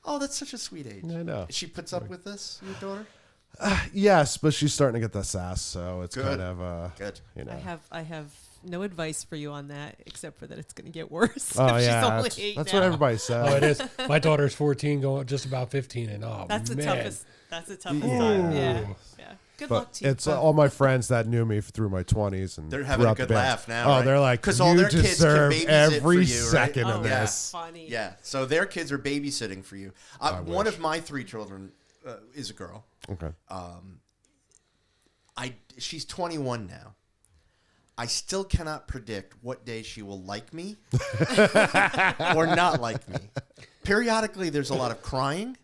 Oh, that's such a sweet age.
I know.
She puts up with this, your daughter?
Yes, but she's starting to get the sass, so it's
Good.
kind of
Good.
I have no advice for you on that, except for that it's going to get worse.
Oh
if she's
yeah,
only
that's,
8
that's
now.
what everybody says.
Oh, it is. My daughter's 14, going just about 15, and
That's the
man.
toughest. That's the toughest time. Yeah. Good luck
But
to you.
it's all my friends that knew me through my 20s and
They're having a
throughout
good
the band.
laugh now,
Oh,
right?
they're like,
'Cause
you
all their kids can
deserve
babysit
every
for you, right?
second
oh,
of
yeah.
this.
funny.
Yeah, so their kids are babysitting for you. One
wish.
of my 3 children is a girl.
Okay.
She's 21 now. I still cannot predict what day she will like me or not like me. Periodically, there's a lot of crying.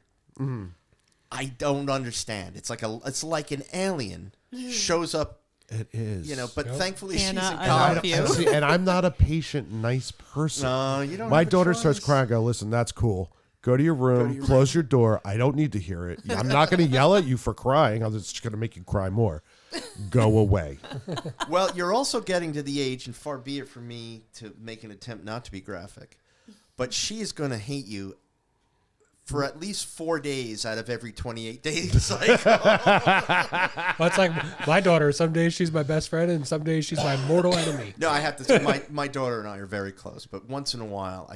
I don't understand. It's like an alien shows up,
It is.
But thankfully
Hannah,
she's in
I
college.
love you.
See, and I'm not a patient, nice person.
No, you don't.
My
have a
daughter starts
choice.
crying. I go, listen, that's cool. Go to your room, close your door. I don't need to hear it. I'm not going to yell at you for crying. I'm just going to make you cry more. Go away.
Well, you're also getting to the age, and far be it from me to make an attempt not to be graphic, but she is going to hate you for at least 4 days out of every 28 days cycle.
Well, it's like my daughter. Some days she's my best friend, and some days she's my mortal enemy.
No, I have to say, my daughter and I are very close, but once in a while,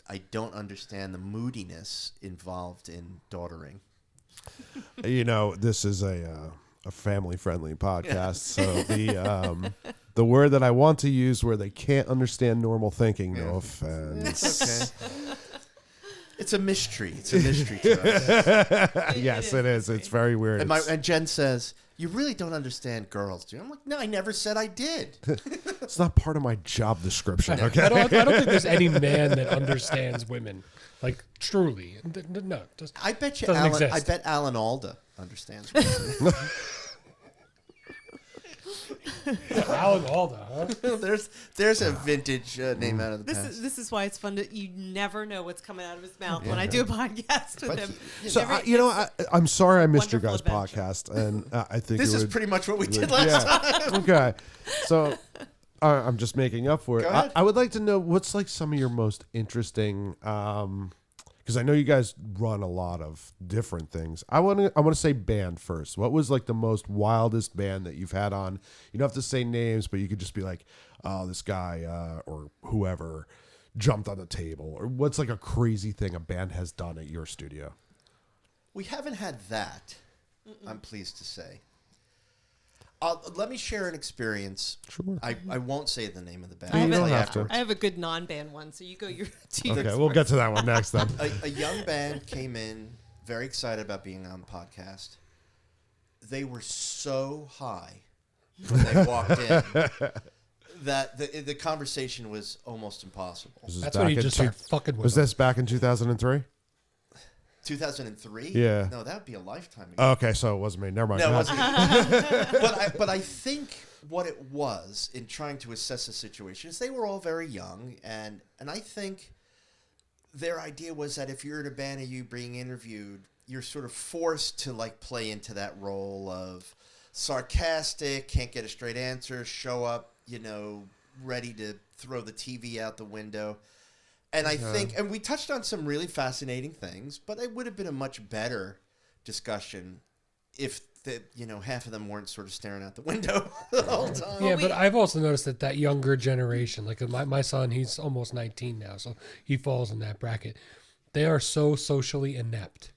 I don't understand the moodiness involved in daughtering.
This is a family-friendly podcast, so the word that I want to use where they can't understand normal thinking, no offense.
Okay. It's a mystery. It's a mystery to us.
Yes, it is. It's very weird.
And Jen says, "You really don't understand girls, do you?" I'm like, "No, I never said I did."
It's not part of my job description, okay?
I don't think there's any man that understands women, like truly. No, just
I bet you,
doesn't
Alan.
exist.
I bet Alan Alda understands. women.
Alan Alda, huh?
there's a vintage name out of the past.
This is why it's fun to you never know what's coming out of his mouth when I do a podcast with
But
him.
So,
Never-
I'm sorry I missed your guys'
Wonderful adventure.
podcast, and I think
This
it
is
would-
pretty much what we did last time.
Okay. So I'm just making up for it.
Go ahead.
I would like to know what's like some of your most interesting, because I know you guys run a lot of different things. I want to say band first. What was like the most wildest band that you've had on? You don't have to say names, but you could just be like, oh, this guy or whoever jumped on the table, or what's like a crazy thing a band has done at your studio?
We haven't had that. I'm pleased to say. Let me share an experience.
Sure.
I won't say the name of the band.
I
I'll
have,
tell
don't
you
have to.
afterwards.
I have a good non-band one, so you go your two.
Okay, we'll get to that one next then.
A young band came in, very excited about being on the podcast. They were so high when they walked in that the conversation was almost impossible.
This is
That's
back
when you
in
just
tu-
start fucking with
Was
them.
this back in 2003?
2003?
Yeah.
No, that would be a lifetime ago.
Okay, so it wasn't me. Never mind.
No, it
Go
wasn't.
ahead.
but I think what it was in trying to assess the situation is they were all very young, and I think their idea was that if you're in a band and you're being interviewed, you're sort of forced to like play into that role of sarcastic, can't get a straight answer, show up, ready to throw the TV out the window. And I think, and we touched on some really fascinating things, but it would have been a much better discussion if that, half of them weren't sort of staring out the window the whole time.
Yeah, but I've also noticed that younger generation, like my son, he's almost 19 now, so he falls in that bracket. They are so socially inept.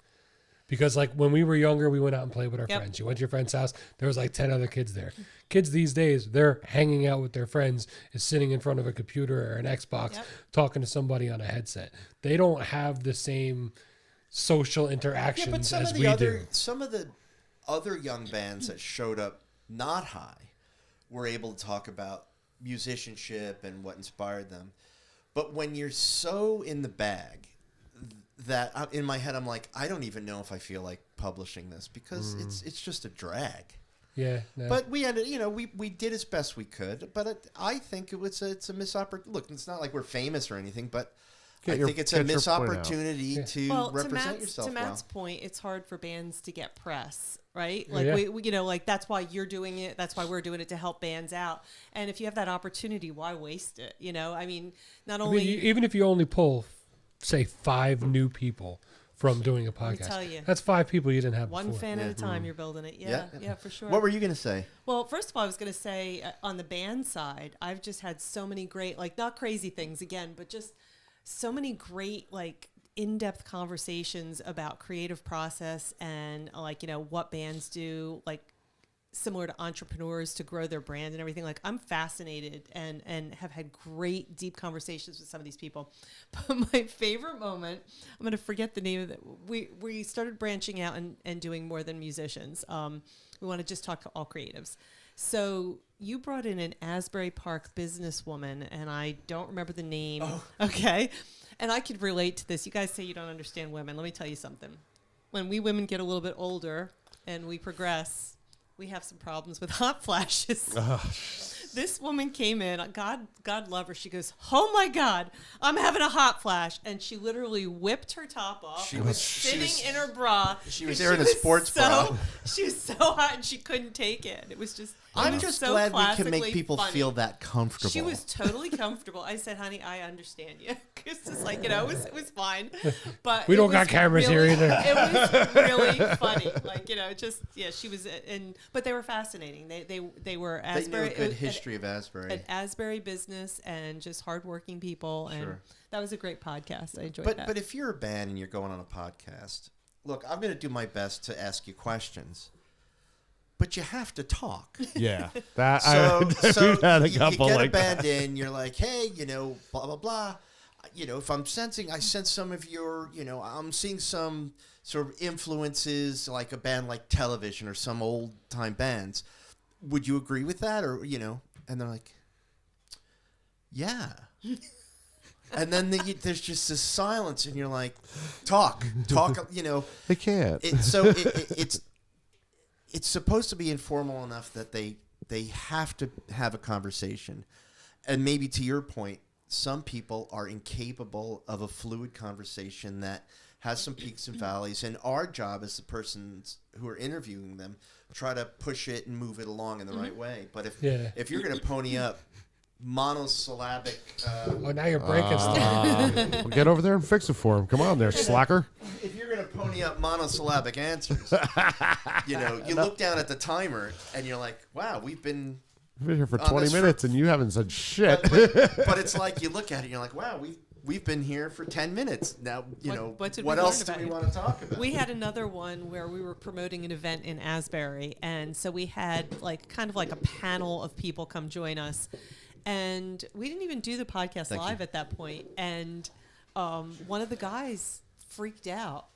Because like when we were younger, we went out and played with our friends. You went to your friend's house, there was like 10 other kids there. Kids these days, they're hanging out with their friends, is sitting in front of a computer or an Xbox, talking to somebody on a headset. They don't have the same social interactions as we do.
Some of the other young bands that showed up not high were able to talk about musicianship and what inspired them. But when you're so in the bag that in my head I'm like, I don't even know if I feel like publishing this because it's just a drag.
Yeah. No.
But we ended, we did as best we could. But I think it's a missed opportunity. Look, it's not like we're famous or anything, but I think it's a missed opportunity to represent yourself.
To Matt's point, it's hard for bands to get press, right? Like we like that's why you're doing it. That's why we're doing it to help bands out. And if you have that opportunity, why waste it? I mean, even
if you only pull, say, 5 new people from doing a podcast,
tell you,
that's 5 people you didn't have
one
before.
fan at a time. You're building it. Yeah, for sure.
What were you going to say?
Well, first of all, I was going to say on the band side, I've just had so many great, like not crazy things again, but just so many great, like in-depth conversations about creative process and like, what bands do, like similar to entrepreneurs to grow their brand and everything. Like I'm fascinated and have had great deep conversations with some of these people. But my favorite moment, I'm going to forget the name of it. We started branching out and doing more than musicians. We want to just talk to all creatives. So you brought in an Asbury Park businesswoman, and I don't remember the name. Oh. Okay. And I could relate to this. You guys say you don't understand women. Let me tell you something. When we women get a little bit older and we progress, we have some problems with hot flashes. This woman came in, God love her. She goes, "Oh my God, I'm having a hot flash." And she literally whipped her top off. She was sitting in her bra.
She was there in a sports bra.
She was so hot and she couldn't take it. It was just,
I'm just so glad we can make people feel that comfortable.
She was totally comfortable. I said, "Honey, I understand you." Because it's like, it was fine. But
we don't got cameras here either.
It was really funny. Like, she was, but they were fascinating. They were Asbury.
They knew a good history of Asbury.
An Asbury business and just hardworking people. And that was a great podcast. I enjoyed that.
But if you're a band and you're going on a podcast, look, I'm going to do my best to ask you questions. But you have to talk.
Yeah.
So
had a
you
couple
get
like
a band
that.
in, you're like, hey, blah, blah, blah. If I sense some of your, I'm seeing some sort of influences like a band like Television or some old time bands. Would you agree with that? Or, and they're like, yeah. And then there's just this silence and you're like, talk.
They can't.
It's supposed to be informal enough that they have to have a conversation. And maybe to your point, some people are incapable of a fluid conversation that has some peaks and valleys. And our job as the persons who are interviewing them, try to push it and move it along in the right way. But if you're going to pony up monosyllabic...
now you're breaking stuff.
Well, get over there and fix it for him. Come on there, slacker.
If you're going to pony up monosyllabic answers, you look down at the timer and you're like, wow, we've been
here for 20 minutes and you haven't said shit.
But it's like you look at it and you're like, wow, we've been here for 10 minutes. Now, what else do we want to talk about?
We had another one where we were promoting an event in Asbury. And so we had kind of like a panel of people come join us. And we didn't even do the podcast live at that point. And one of the guys freaked out.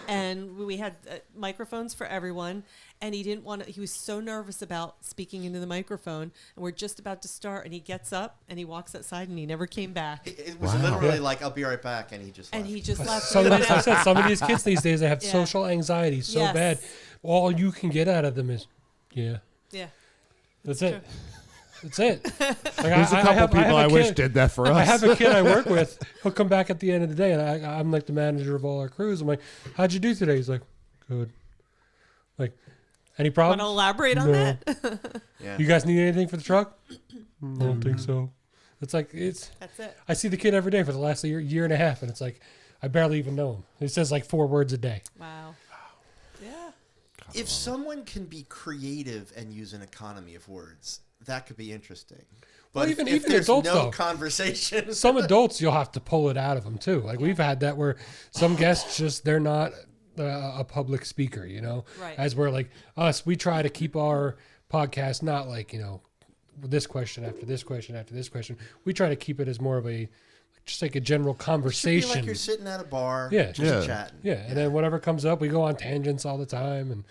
And we had microphones for everyone. And he was so nervous about speaking into the microphone. And we're just about to start. And he gets up and he walks outside and he never came back.
It was literally like, I'll be right back. And he just left.
Some of these kids these days, they have social anxiety so bad. All you can get out of them is, yeah. That's it. That's it.
There's a couple people I wish did that for us.
I have a kid I work with. He'll come back at the end of the day, and I'm like the manager of all our crews. I'm like, "How'd you do today?" He's like, "Good." Like, any problem?
Want to elaborate on that?
You guys need anything for the truck? I don't think so. It's like
That's it.
I see the kid every day for the last year and a half, and it's like I barely even know him. He says like 4 words a day.
Wow. Yeah.
If someone can be creative and use an economy of words, that could be interesting. But
Well,
if
even
there's
adults,
no
though.
conversation,
Some adults, you'll have to pull it out of them too. Like we've had that where some guests just they're not a public speaker, you know.
Right.
As we're like us, we try to keep our podcast not like this question after this question after this question. We try to keep it as more of a just like a general
it should be
conversation.
like you're sitting at a bar,
Yeah.
just chatting.
Yeah, and then whatever comes up, we go on tangents all the time, and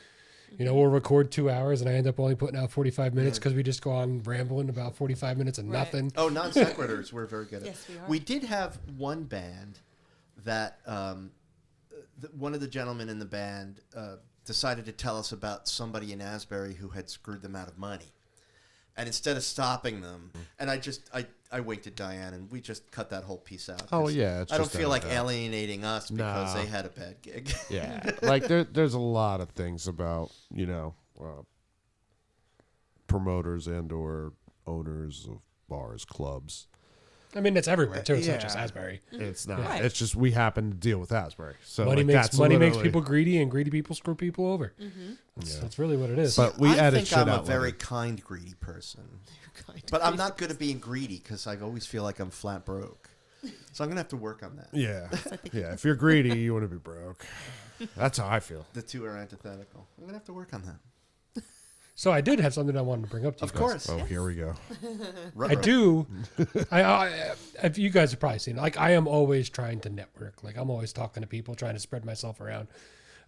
we'll record 2 hours, and I end up only putting out 45 minutes because we just go on rambling about 45 minutes and
Right.
nothing.
Oh, non sequiturs, we're very good at.
Yes, we are.
We did have one band that one of the gentlemen in the band decided to tell us about somebody in Asbury who had screwed them out of money. And instead of stopping them, and I winked at Diane, and we just cut that whole piece out.
Oh,
'cause
yeah, it's
I don't
just
feel like
edited out.
alienating us because
Nah.
they had a bad gig.
Yeah, like there's a lot of things about promoters and or owners of bars, clubs.
I mean, it's everywhere too. It's not just
Yeah.
Asbury.
It's not.
Right.
It's just we happen to deal with Asbury. So
Money
like,
makes
that's
makes
literally-
people greedy, and greedy people screw people over. That's really what it is.
But we
I
edit
think
shit
I'm
out
a very
later.
kind, greedy person.
Kind of
But I'm
crazy.
not good at being greedy because I always feel like I'm flat broke. So I'm going to have to work on that.
Yeah, yeah. If you're greedy, you want to be broke. That's how I feel.
The two are antithetical. I'm going to have to work on that.
So I did have something I wanted to bring up to you
Of
guys.
course.
Oh, here we go.
Rub
I
it.
do. If you guys have probably seen it. Like I am always trying to network. Like I'm always talking to people, trying to spread myself around.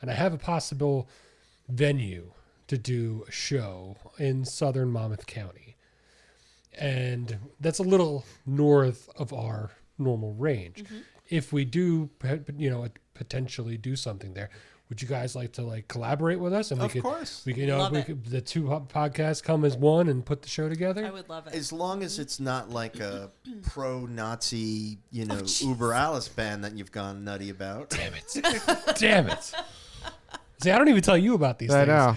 And I have a possible venue to do a show in southern Monmouth County. And that's a little north of our normal range. If we do, potentially do something there, would you guys like to collaborate with us? And
Of course.
we could,
Love
we
it.
could, the two podcasts come as one and put the show together.
I would love it.
As long as it's not like a pro-Nazi,
Oh,
Uber Alice band that you've gone nutty about.
Damn it. Damn it. See, I don't even tell you about these
I
things.
know.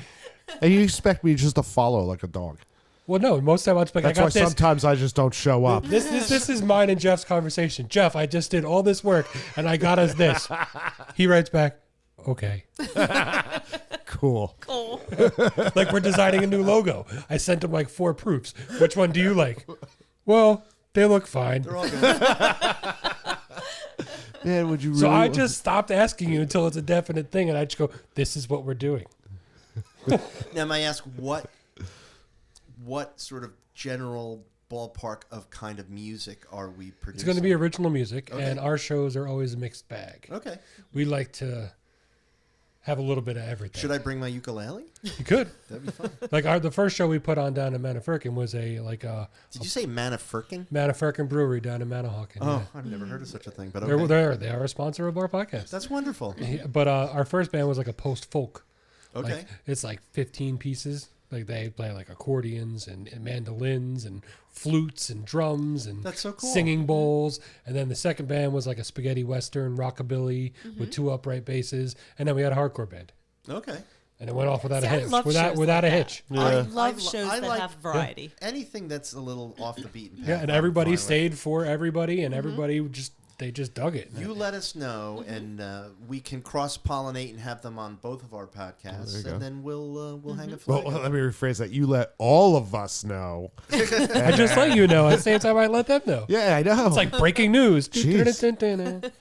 And you expect me just to follow like a dog.
Well, no, most of the time it's like,
That's
I
why
got this.
sometimes I just don't show up.
This is mine and Jeff's conversation. Jeff, I just did all this work and I got us this. He writes back, okay.
Cool.
Cool.
Like we're designing a new logo. I sent him 4 proofs. Which one do you like? Well, they look fine.
They're all good.
Man, would you really?
So I just stopped asking you until it's a definite thing, and I just go, "This is what we're doing."
Now, may I ask what sort of general ballpark of kind of music are we producing?
It's going to be original music,
Okay.
and our shows are always a mixed bag.
Okay.
We like to have a little bit of everything.
Should I bring my ukulele?
You could.
That'd be fun.
The first show we put on down in Manafurkin was a
Did you say Manafurkin?
Manafurkin brewery down in Manahawkin.
Oh, I've never heard of such a thing, but
yeah.
okay.
They are a sponsor of our podcast.
That's wonderful.
But our first band was a post folk.
Okay.
It's 15 pieces. They play accordions and mandolins and flutes and drums and
That's so cool.
singing bowls. And then the second band was a spaghetti western rockabilly with 2 upright basses. And then we had a hardcore band.
Okay.
And it went off without
See,
a
I
hitch.
love
Without
shows
a
like that.
hitch.
I
Yeah.
love shows
I
that
like-
have variety.
Anything that's a little off the beaten path.
Yeah, and
I'm
everybody
fine with.
stayed for everybody, and everybody they just dug it.
You let us know, and we can cross pollinate and have them on both of our podcasts,
there you
and
go.
then we'll hang a
Well,
flag. up.
let me rephrase that. You let all of us know.
I just let you know. At the same time, I let them know.
Yeah, I know.
It's like breaking news.
Jeez.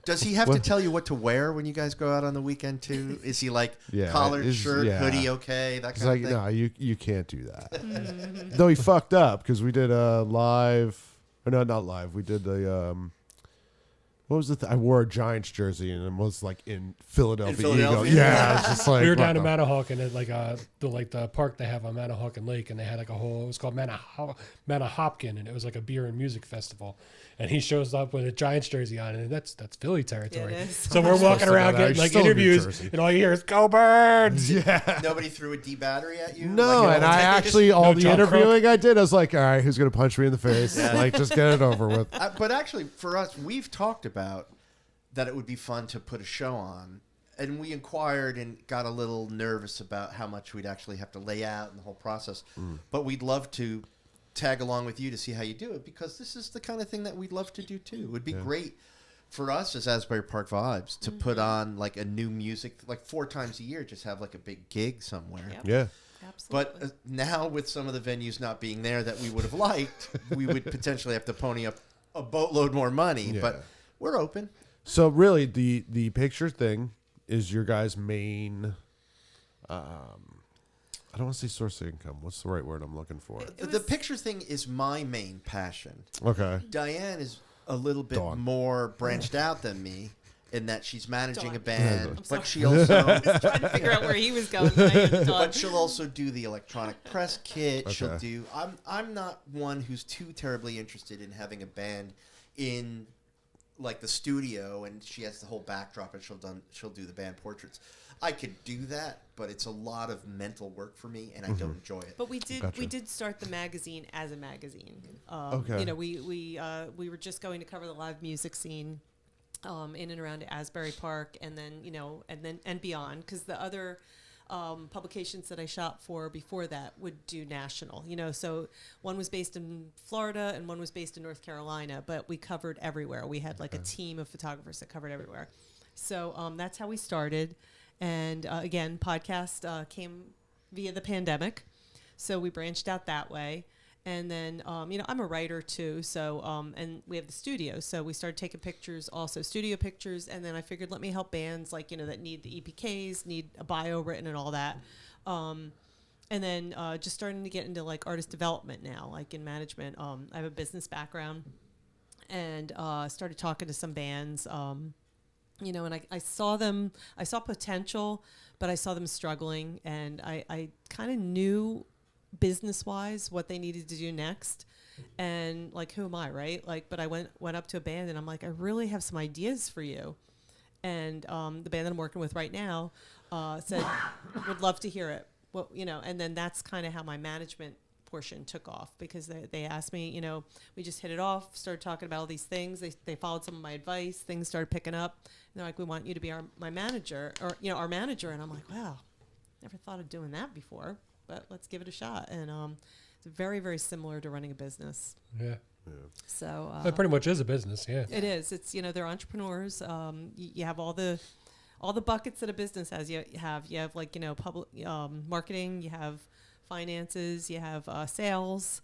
Does he have to
Well-
tell you what to wear when you guys go out on the weekend too? Is he
Yeah,
collared
is-
shirt,
yeah.
hoodie, okay, that
It's
kind
like,
of thing?
no, you can't do that. Though he fucked up because we did a live. Or no, not live. We did the. What was the? I wore a Giants jersey and it was in Philadelphia.
Philadelphia?
Eagle. Yeah, it's just like
We were
what
down in
the-
Manahawkin at the park they have on Manahawkin Lake, and they had a whole. It was called Manahopkin, and it was a beer and music festival. And he shows up with a Giants jersey on, and that's Philly territory.
It is.
So we're walking around
Supposed to
getting
go there. Still in New
interviews,
Jersey.
and all you hear is "Go Birds!"
Yeah.
Nobody threw a D battery at you?
No,
Like,
and I actually all
No
the
John
interviewing I did, I was like, all right, who's gonna punch me in the face? Just get it over with.
But actually, for us, we've talked about that it would be fun to put a show on. And we inquired and got a little nervous about how much we'd actually have to lay out in the whole process. But we'd love to tag along with you to see how you do it, because this is the kind of thing that we'd love to do too. It would be great for us as Asbury Park Vibes to put on like a new music, like 4 times a year, just have like a big gig somewhere.
Yep.
Yeah.
Absolutely.
But now with some of the venues not being there that we would have liked, we would potentially have to pony up a boatload more money.
Yeah.
But we're open.
So really, the picture thing is your guys' main. I don't want to say source of income. What's the right word I'm looking for?
The picture thing is my main passion.
Okay.
Diane is a little bit
Dawn.
more branched out than me in that she's managing
Dawn.
a band,
I'm
but
sorry.
she also
Trying to figure out where he was going. And I had done.
but she'll also do the electronic press kit. She'll
Okay.
do. I'm not one who's too terribly interested in having a band in like the studio, and she has the whole backdrop, and she'll do the band portraits. I could do that, but it's a lot of mental work for me, and I don't enjoy it.
But we did
Gotcha.
we did start the magazine as a magazine.
Okay.
You know, we were just going to cover the live music scene in and around Asbury Park, and then and beyond, because the other publications that I shot for before that would do national. You know, so one was based in Florida and one was based in North Carolina, but we covered everywhere. We had like a team of photographers that covered everywhere. So that's how we started. And again, podcast came via the pandemic, so we branched out that way. And then, I'm a writer too, so and we have the studio, so we started taking pictures, also studio pictures. And then I figured, let me help bands like that need the EPKs, need a bio written, and all that. And then just starting to get into like artist development now, like in management. I have a business background, and started talking to some bands. And I saw potential, but I saw them struggling, and I kind of knew business-wise what they needed to do next. And like, who am I, right? Like, but I went up to a band, and I'm like, I really have some ideas for you. And the band that I'm working with right now said, would love to hear it. Well, and then that's kind of how my management portion took off, because they asked me, we just hit it off, started talking about all these things. They followed some of my advice. Things started picking up. And they're like, we want you to be my manager, or our manager. And I'm like, wow, never thought of doing that before, but let's give it a shot. And it's very, very similar to running a business.
Yeah.
So
It pretty much is a business, yeah.
it is. It's they're entrepreneurs. You have all the buckets that a business has. You have like public marketing. You have finances. You have sales.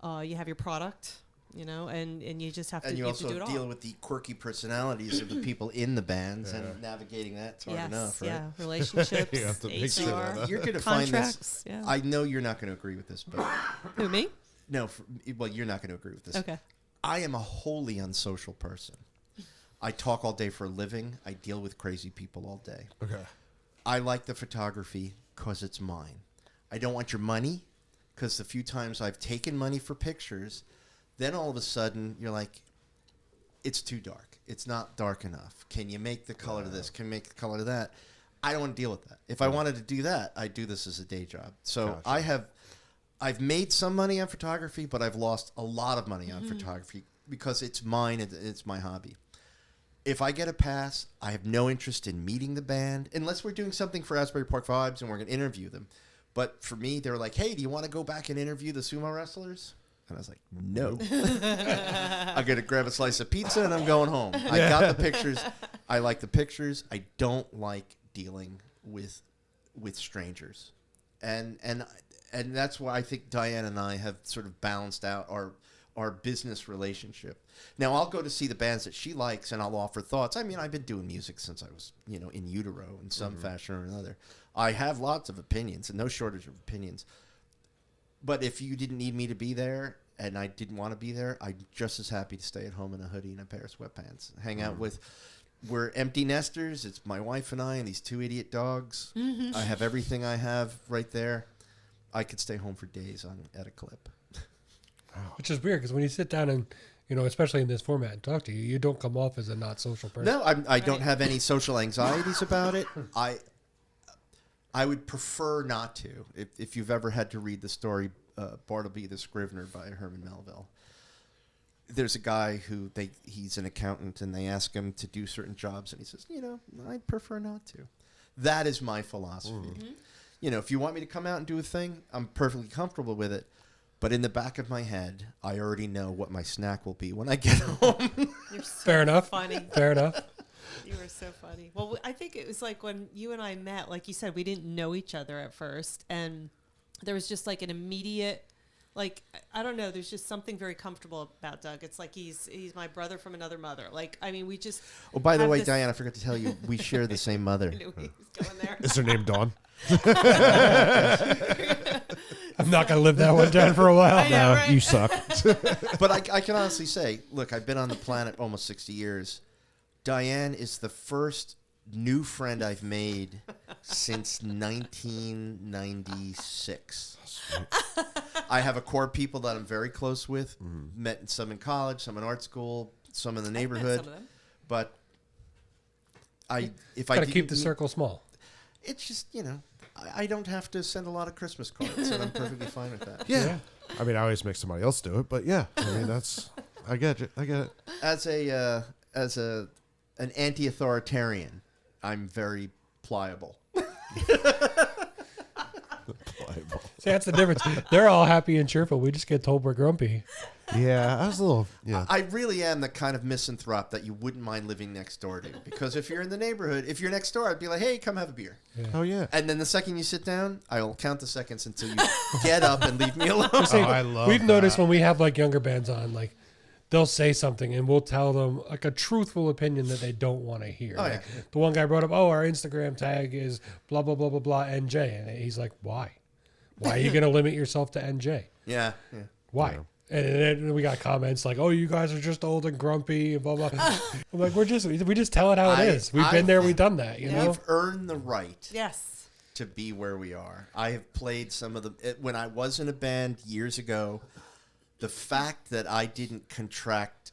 You have your product. And you just have to.
And you
have to
also
do it
deal
all.
with the quirky personalities of the people in the bands, and navigating that's hard enough, right?
Yeah, relationships,
You have to mix it
HR,
up.
You're going to find this.
contracts. Yeah.
I know you're not going to agree with this, but
Who, me?
no, well, you're not going to agree with this.
Okay.
I am a wholly unsocial person. I talk all day for a living. I deal with crazy people all day.
Okay.
I like the photography because it's mine. I don't want your money, because the few times I've taken money for pictures, then all of a sudden you're like, it's too dark. It's not dark enough. Can you make the color to this? Can you make the color to that? I don't want to deal with that. If I wanted to do that, I'd do this as a day job. So
Gotcha.
I've made some money on photography, but I've lost a lot of money on photography because it's mine. It's my hobby. If I get a pass, I have no interest in meeting the band unless we're doing something for Asbury Park Vibes and we're going to interview them. But for me, they were like, hey, do you want to go back and interview the sumo wrestlers? And I was like, no. I'm going to grab a slice of pizza and I'm going home. I got the pictures. I like the pictures. I don't like dealing with strangers. And that's why I think Diane and I have sort of balanced out our business relationship. Now, I'll go to see the bands that she likes and I'll offer thoughts. I mean, I've been doing music since I was, in utero in some fashion or another. I have lots of opinions and no shortage of opinions. But if you didn't need me to be there and I didn't want to be there, I'm just as happy to stay at home in a hoodie and a pair of sweatpants. Hang out with... We're empty nesters. It's my wife and I and these 2 idiot dogs. I have everything I have right there. I could stay home for days at a clip.
Which is weird, because when you sit down and, especially in this format and talk to you, you don't come off as a not social person.
No, I don't have any social anxieties about it. I would prefer not to. If you've ever had to read the story Bartleby the Scrivener by Herman Melville, there's a guy who he's an accountant and they ask him to do certain jobs and he says, I'd prefer not to. That is my philosophy. If you want me to come out and do a thing, I'm perfectly comfortable with it. But in the back of my head, I already know what my snack will be when I get home.
You're so
Fair enough.
funny.
Fair enough.
You were so funny. Well, I think it was like when you and I met, like you said, we didn't know each other at first. And there was just like an immediate, like, I don't know, there's just something very comfortable about Doug. It's like he's my brother from another mother. Like, I mean, we just.
Oh, by the
have
way,
this-
Diane, I forgot to tell you, we share the same mother.
I knew he was going there.
Is her name Dawn?
I'm not going to live that one down for a while.
I know, right?
You suck.
But I can honestly say, look, I've been on the planet almost 60 years. Diane is the first new friend I've made since 1996. I have a core of people that I'm very close with. Met some in college, some in art school, some in the neighborhood.
Some of them.
But if
Got
I
to keep the
didn't-
circle small.
it's just, I don't have to send a lot of Christmas cards, and I'm perfectly fine with that.
Yeah. I mean, I always make somebody else do it, but yeah. I mean, I get it. I get it.
As an anti-authoritarian, I'm very pliable.
See, that's the difference. They're all happy and cheerful. We just get told we're grumpy.
Yeah, I was a little,
I really am the kind of misanthrope that you wouldn't mind living next door to. Because if you're in the neighborhood, if you're next door, I'd be like, hey, come have a beer.
Oh, yeah.
And then the second you sit down, I'll count the seconds until you get up and leave me alone.
See,
I love
We've noticed
that.
when we have like younger bands on, like they'll say something and we'll tell them like a truthful opinion that they don't want to hear.
Oh,
Like,
yeah.
the one guy brought up, our Instagram tag is blah, blah, blah, blah, blah, NJ. And he's like, why? Why are you going to limit yourself to NJ?
Yeah.
Why?
Yeah.
And then we got comments like, "Oh, you guys are just old and grumpy," and blah blah. I'm like, we just tell it how it is. We've been there, we've done that. You know,
We've earned the right
Yes.
to be where we are. I have played some of when I was in a band years ago, the fact that I didn't contract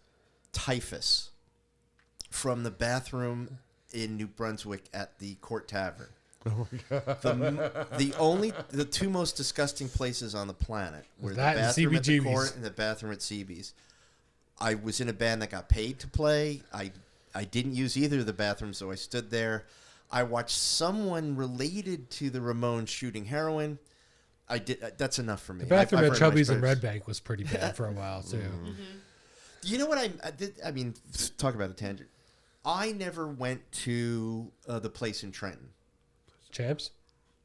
typhus from the bathroom in New Brunswick at the Court Tavern.
Oh, my God.
The two most disgusting places on the planet were the
That and
bathroom at the
CBGB's.
Court and the bathroom at CB's. I was in a band that got paid to play. I didn't use either of the bathrooms, so I stood there. I watched someone related to the Ramones shooting heroin. I did. That's enough for me.
the bathroom
I've
at
earned my
Chubby's and
stripes.
Red Bank was pretty bad for a while too.
You know what I did? I mean, talk about a tangent. I never went to the place in Trenton.
Champs.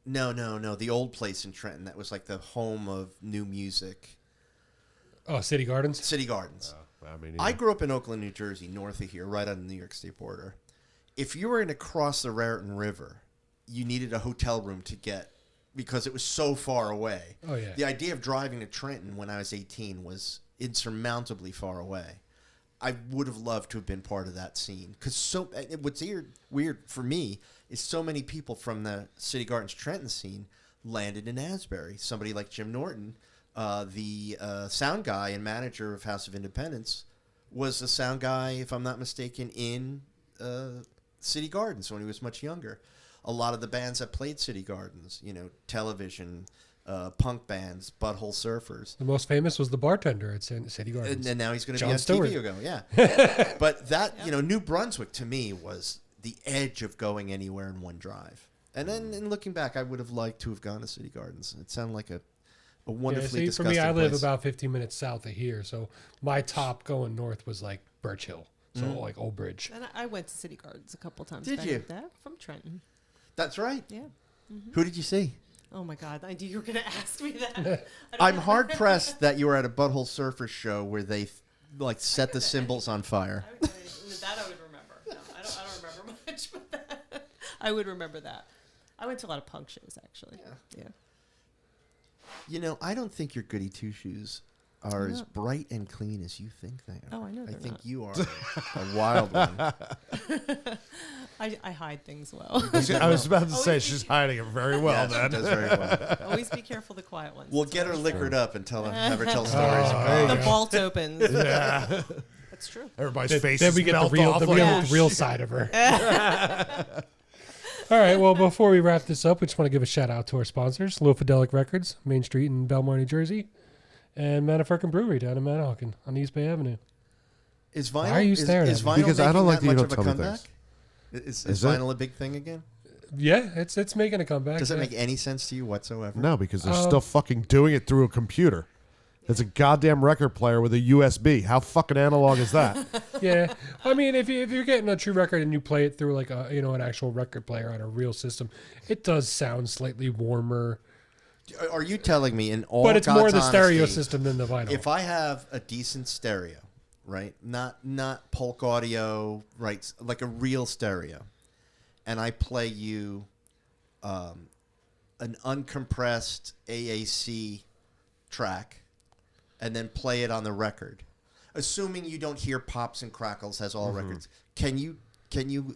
No. The old place in Trenton that was like the home of new music.
Oh, City Gardens.
City Gardens.
I mean,
I grew up in Oakland, New Jersey, north of here, right on the New York State border. If you were going to cross the Raritan River, you needed a hotel room to get because it was so far away.
Oh yeah.
The idea of driving to Trenton when I was 18 was insurmountably far away. I would have loved to have been part of that scene because what's weird for me is so many people from the City Gardens Trenton scene landed in Asbury. Somebody like Jim Norton, the sound guy and manager of House of Independence, was the sound guy, if I'm not mistaken, in City Gardens when he was much younger. A lot of the bands that played City Gardens, Television, punk bands, Butthole Surfers.
The most famous was the bartender at City Gardens.
And now he's going to
Jon
be on
Stewart.
TV ago, yeah. But that, New Brunswick to me was the edge of going anywhere in one drive. And then in looking back, I would have liked to have gone to City Gardens. It sounded like a wonderfully
for
disgusting
me, I live
place.
about 15 minutes south of here, so my top going north was like Birch Hill, so like Old Bridge.
And I went to City Gardens a couple times.
Did
back
you?
in the day. From Trenton.
That's right.
Yeah.
Who did you see?
Oh my God! I knew you were going to ask me that. I don't
I'm
know.
hard pressed that you were at a Butthole Surfers show where they set the cymbals on fire.
That I would remember. No, I don't remember much, but I would remember that. I went to a lot of punk shows actually. Yeah.
I don't think your goody two shoes are as bright and clean as you think they are.
Oh, I know
I
they're
think
not.
you are a wild one.
I hide things well.
I was about to say
Always
she's
be-
hiding it very well.
Yeah, she
Then
does very well.
Always be careful the quiet ones.
We'll
That's
get her
always
liquored up and have her tell stories.
there you
The
go.
vault opens.
yeah,
That's true.
everybody's faces
Then we get the
melt
real,
off.
the
like,
real,
oh,
the real
shit.
side of her. All right. Well, before we wrap this up, we just want to give a shout out to our sponsors: Low Fidelic Records, Main Street in Belmar, New Jersey, and Manafurkin Brewery down in Manahawkin on East Bay Avenue.
Is vinyl?
Why are you staring
is
at me?
vinyl
Because I don't
making
like
that
that you
much
don't
of a
tell me
comeback? Is
Is it?
vinyl a big thing again?
Yeah, it's making a comeback.
Does it
yeah.
make any sense to you whatsoever?
No, because they're still fucking doing it through a computer. It's a goddamn record player with a USB. How fucking analog is that?
Yeah, I mean, if you're getting a true record and you play it through like a an actual record player on a real system, it does sound slightly warmer.
Are you telling me in all
But it's
God's
more the stereo
honesty,
system than the vinyl.
if I have a decent stereo, right, not Polk audio, right, like a real stereo, and I play you an uncompressed AAC track, and then play it on the record, assuming you don't hear pops and crackles as all records, can you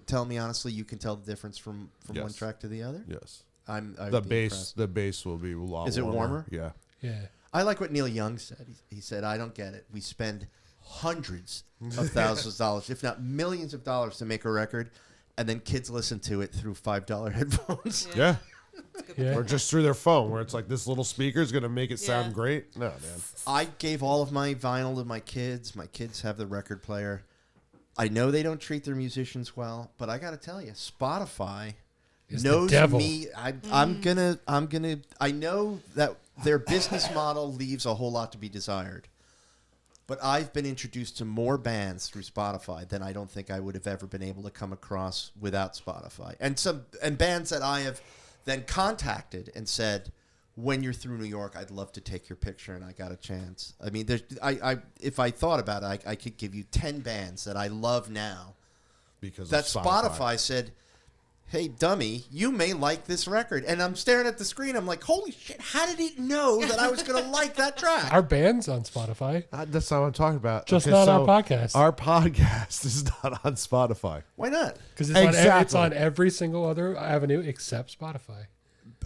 tell me honestly you can tell the difference from
Yes.
one track to the other?
Yes.
I'd
The
be
bass
impressed.
the bass will be a lot
Is it warmer?
Yeah.
Yeah.
I like what Neil Young said. He said, I don't get it. We spend hundreds of thousands of dollars, if not millions of dollars to make a record, and then kids listen to it through $5 headphones.
Yeah.
Yeah.
Or just through their phone where it's like this little speaker is going to make it sound
Yeah.
great. No, man.
I gave all of my vinyl to my kids. My kids have the record player. I know they don't treat their musicians well, but I got to tell you, Spotify
It's the
knows
devil.
me. I'm gonna. I know that their business model leaves a whole lot to be desired, but I've been introduced to more bands through Spotify than I don't think I would have ever been able to come across without Spotify. And bands that I have then contacted and said, when you're through New York, I'd love to take your picture, and I got a chance. I mean, if I thought about it, I could give you 10 bands that I love now
Because
that
of
Spotify said, hey, dummy, you may like this record. And I'm staring at the screen. I'm like, holy shit, how did it know that I was going to like that track?
Our band's on Spotify,
That's not what I'm talking about.
just not our podcast.
Our podcast is not on Spotify.
Why not?
Because
Exactly.
it's on every single other avenue except Spotify.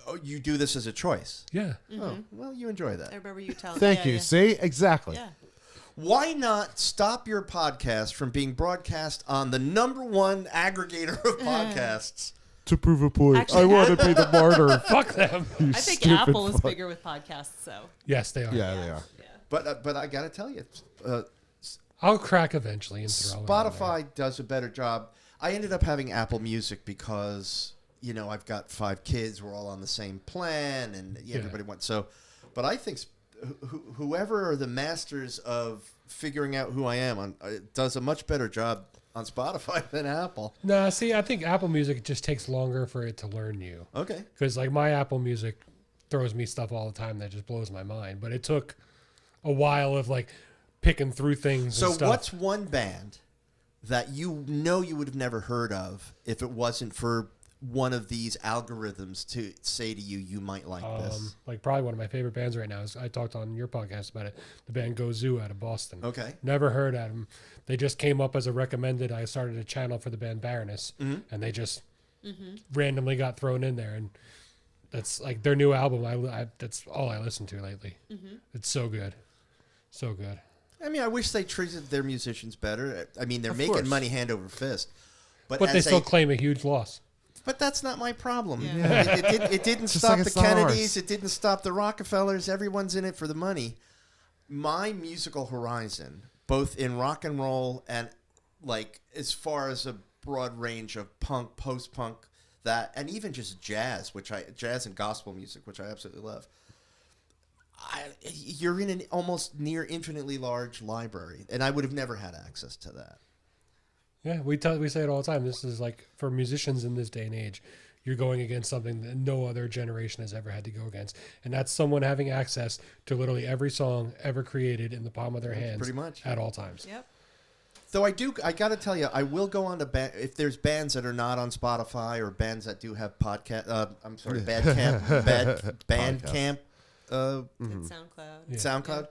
Oh, you do this as a choice.
Yeah.
Oh, well, you enjoy that.
I remember you telling.
Thank
yeah,
you. See? Exactly.
Yeah.
Why not stop your podcast from being broadcast on the #1 aggregator of podcasts?
To prove a point.
Actually,
I want to be the martyr.
Fuck them.
You
I think
stupid
Apple is
fuck.
bigger with podcasts, so.
Yes, they are.
Yeah, they are.
Yeah.
But I got to tell you,
I'll crack eventually and throw it on there.
Spotify does a better job. I ended up having Apple Music because, I've got 5 kids. We're all on the same plan, and everybody wants so. But I think whoever are the masters of figuring out who I am does a much better job on Spotify than Apple.
No, see, I think Apple Music just takes longer for it to learn you.
Okay.
Because like my Apple Music throws me stuff all the time that just blows my mind. But it took a while of like picking through things.
So
and stuff.
what's one band that you would have never heard of if it wasn't for one of these algorithms to say to you, you might like this?
Like probably one of my favorite bands right now is I talked on your podcast about it. The band Go Zoo out of Boston.
Okay.
Never heard of them. They just came up as a recommended. I started a channel for the band Baroness, and they just randomly got thrown in there, and that's like their new album. I that's all I listen to lately. It's so good, so good.
I mean, I wish they treated their musicians better. I mean, they're
Of
making
course.
money hand over fist.
But they still claim a huge loss.
But that's not my problem.
Yeah.
It didn't
Just
stop
like
the
it's not
Kennedys.
ours.
It didn't stop the Rockefellers. Everyone's in it for the money. My musical horizon, both in rock and roll and like as far as a broad range of punk, post-punk, that, and even just jazz, jazz and gospel music, which I absolutely love. You're in an almost near infinitely large library, and I would have never had access to that.
Yeah, we say it all the time. This is like for musicians in this day and age, you're going against something that no other generation has ever had to go against, and that's someone having access to literally every song ever created in the palm of their hands,
Pretty much.
at all times.
Yep.
Though I got to tell you, I will go on to if there's bands that are not on Spotify or bands that do have podcast. I'm sorry, Bandcamp,
It's SoundCloud.
Yeah.
SoundCloud.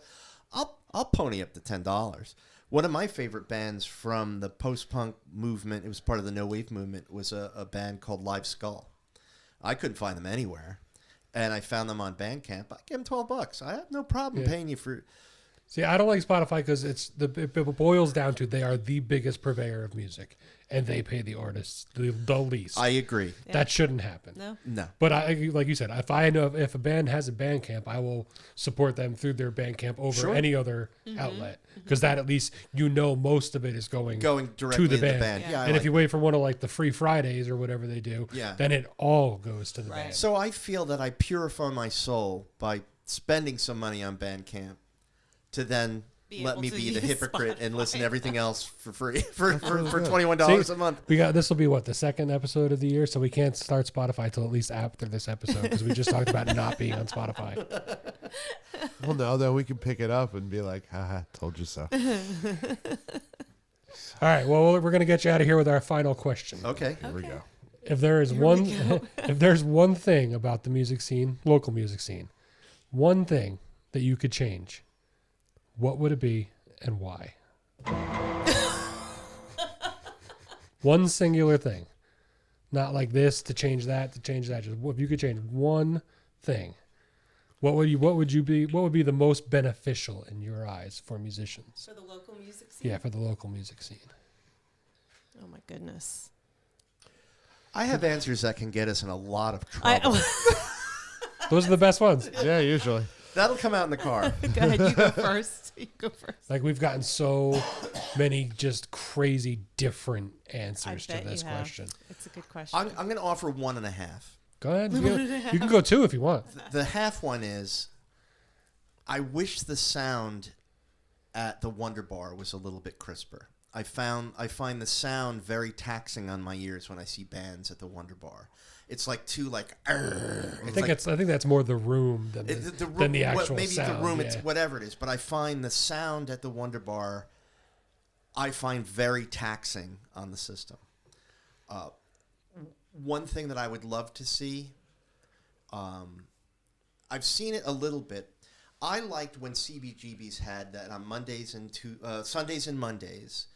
I'll pony up to $10. One of my favorite bands from the post-punk movement, it was part of the no wave movement, was a band called Live Skull. I couldn't find them anywhere, and I found them on Bandcamp. I give them $12. I have no problem paying you for.
See, I don't like Spotify because it boils down to they are the biggest purveyor of music, and they pay the artists the least.
I agree.
That shouldn't happen.
No.
No.
But like you said, if I know if a band has a Bandcamp, I will support them through their Bandcamp over any other outlet because that at least most of it is going
directly
to the
to the
band.
band. Yeah, I
and
like
if you wait for one of like the free Fridays or whatever they do, then it all goes to the
Right.
band.
So I feel that I purify my soul by spending some money on Bandcamp to then
Be
let
able
me
to
be the
use
hypocrite and listen to
Spotify.
everything else for free for
really good.
$21
See,
a month.
We got this will be what, the second episode of the year, so we can't start Spotify till at least after this episode because we just talked about not being on Spotify.
Well, no, then we can pick it up and be like, haha, told you so.
All right, well, we're gonna get you out of here with our final question.
Okay.
Here we go.
If there is one, if there's one thing about the music scene, local music scene, one thing that you could change, what would it be and why? One singular thing, not like this to change that to change that. Just if you could change one thing, what would be the most beneficial in your eyes for musicians?
For the local music scene?
Yeah, for the local music scene.
Oh, my goodness.
I have answers that can get us in a lot of trouble.
Those are the best ones.
Yeah, usually.
That'll come out in the car.
Go ahead. You go first. You go first.
Like we've gotten so many just crazy different answers to
bet
this
you have.
question.
It's a good question.
I'm going to offer 1.5.
Go ahead. You can go two if you want.
The half one is, I wish the sound at the Wonder Bar was a little bit crisper. I find the sound very taxing on my ears when I see bands at the Wonder Bar. It's like too like.
I think that's more the room than the actual
maybe
sound.
the room.
Yeah.
It's whatever it is, but I find the sound at the Wonder Bar, I find very taxing on the system. One thing that I would love to see, I've seen it a little bit. I liked when CBGB's had that on Mondays and Sundays and Mondays.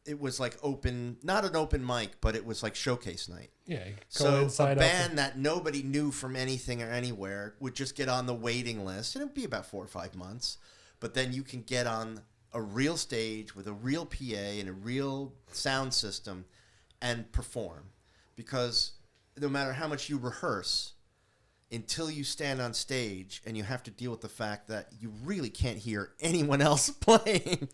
It was like open, not an open mic, but it was like showcase night.
Yeah.
So a band that nobody knew from anything or anywhere would just get on the waiting list, and it would be about 4 or 5 months. But then you can get on a real stage with a real PA and a real sound system and perform. Because no matter how much you rehearse, until you stand on stage and you have to deal with the fact that you really can't hear anyone else playing,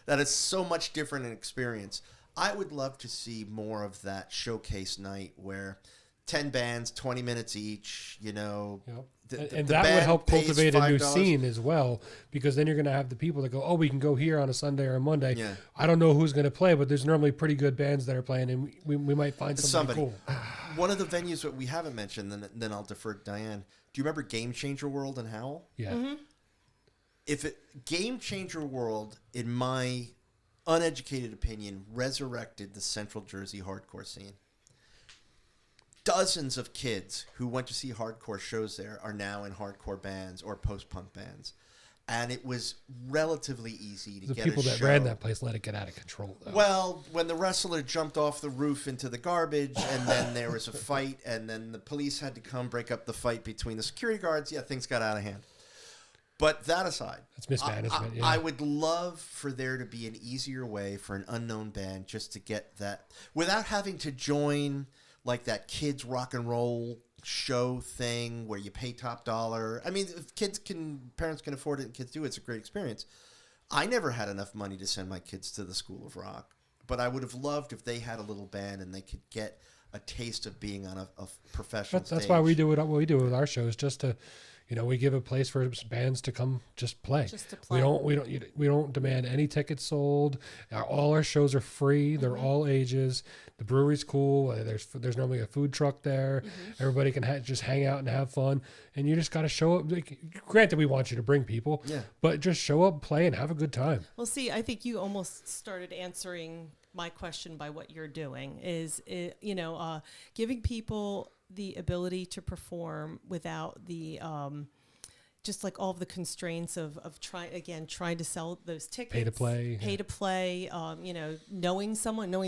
that it's so much different an experience. I would love to see more of that showcase night where 10 bands, 20 minutes each, you know.
Yep.
The
and that would
band
help
pays
cultivate a new
$5.
scene as well, because then you're going to have the people that go, oh, we can go here on a Sunday or a Monday.
Yeah.
I don't know who's going to play, but there's normally pretty good bands that are playing, and we might find somebody cool.
One of the venues that we haven't mentioned, then I'll defer to Diane. Do you remember Game Changer World in Howell?
Yeah.
Mm-hmm.
Game Changer World, in my uneducated opinion, resurrected the Central Jersey hardcore scene. Dozens of kids who went to see hardcore shows there are now in hardcore bands or post-punk bands. And it was relatively easy to
The
get
people
a
that
show.
ran that place let it get out of control, though.
Well, when the wrestler jumped off the roof into the garbage, and then there was a fight, and then the police had to come break up the fight between the security guards, things got out of hand. But that aside,
That's mismanagement, yeah.
I would love for there to be an easier way for an unknown band just to get that, without having to join like that kids rock and roll show thing where you pay top dollar. I mean, if parents can afford it and kids do, it's a great experience. I never had enough money to send my kids to the School of Rock, but I would have loved if they had a little band and they could get a taste of being on a professional stage.
That's why we do what we do with our shows, just to, we give a place for bands to come just play.
Just to play.
We don't demand any tickets sold. All our shows are free. They're all ages. The brewery's cool. There's normally a food truck there. Everybody can just hang out and have fun. And you just got to show up. Granted, we want you to bring people, but just show up, play, and have a good time.
Well, see, I think you almost started answering my question by what you're doing is, giving people the ability to perform without the just like all of the constraints of trying to sell those tickets, pay to play, knowing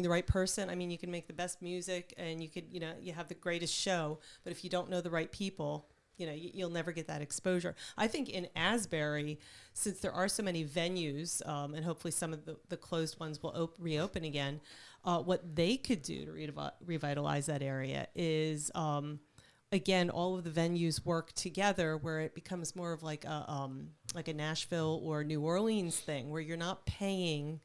the right person. I mean, you can make the best music and you could, you have the greatest show, but if you don't know the right people, you'll never get that exposure. I think in Asbury, since there are so many venues, and hopefully some of the closed ones will reopen again, what they could do to revitalize that area is, again, all of the venues work together where it becomes more of like a Nashville or New Orleans thing where you're not paying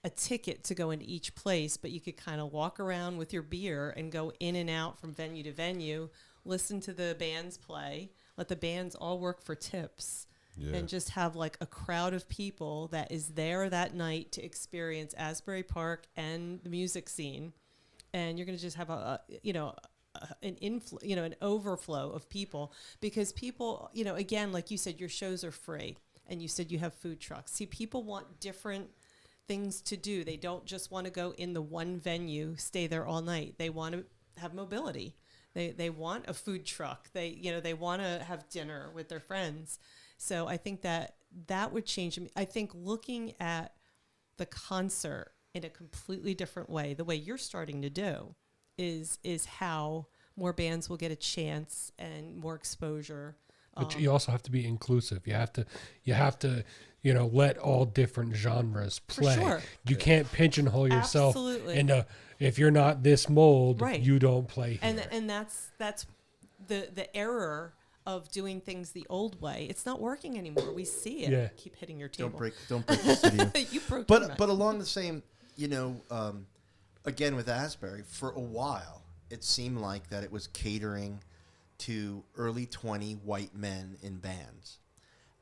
a ticket to go into each place, but you could kind of walk around with your beer and go in and out from venue to venue, listen to the bands play, let the bands all work for tips. and just have like a crowd of people that is there that night to experience Asbury Park and the music scene. And you're going to just have an overflow of people, because people, again, like you said, your shows are free, and you said you have food trucks. See, people want different things to do. They don't just want to go in the one venue, stay there all night. They want to have mobility. They want a food truck. They want to have dinner with their friends. So I think that would change. I think looking at the concert in a completely different way, the way you're starting to do, is how more bands will get a chance and more exposure.
But you also have to be inclusive. You have to, let all different genres play.
For sure.
You can't pigeonhole yourself
Absolutely.
into, if you're not this mold,
Right.
you don't play here.
And that's the error of doing things the old way. It's not working anymore. We see it.
Yeah.
Keep hitting your table.
Don't break the studio.
You broke
But along the same, again with Asbury, for a while it seemed like that it was catering to early 20 white men in bands.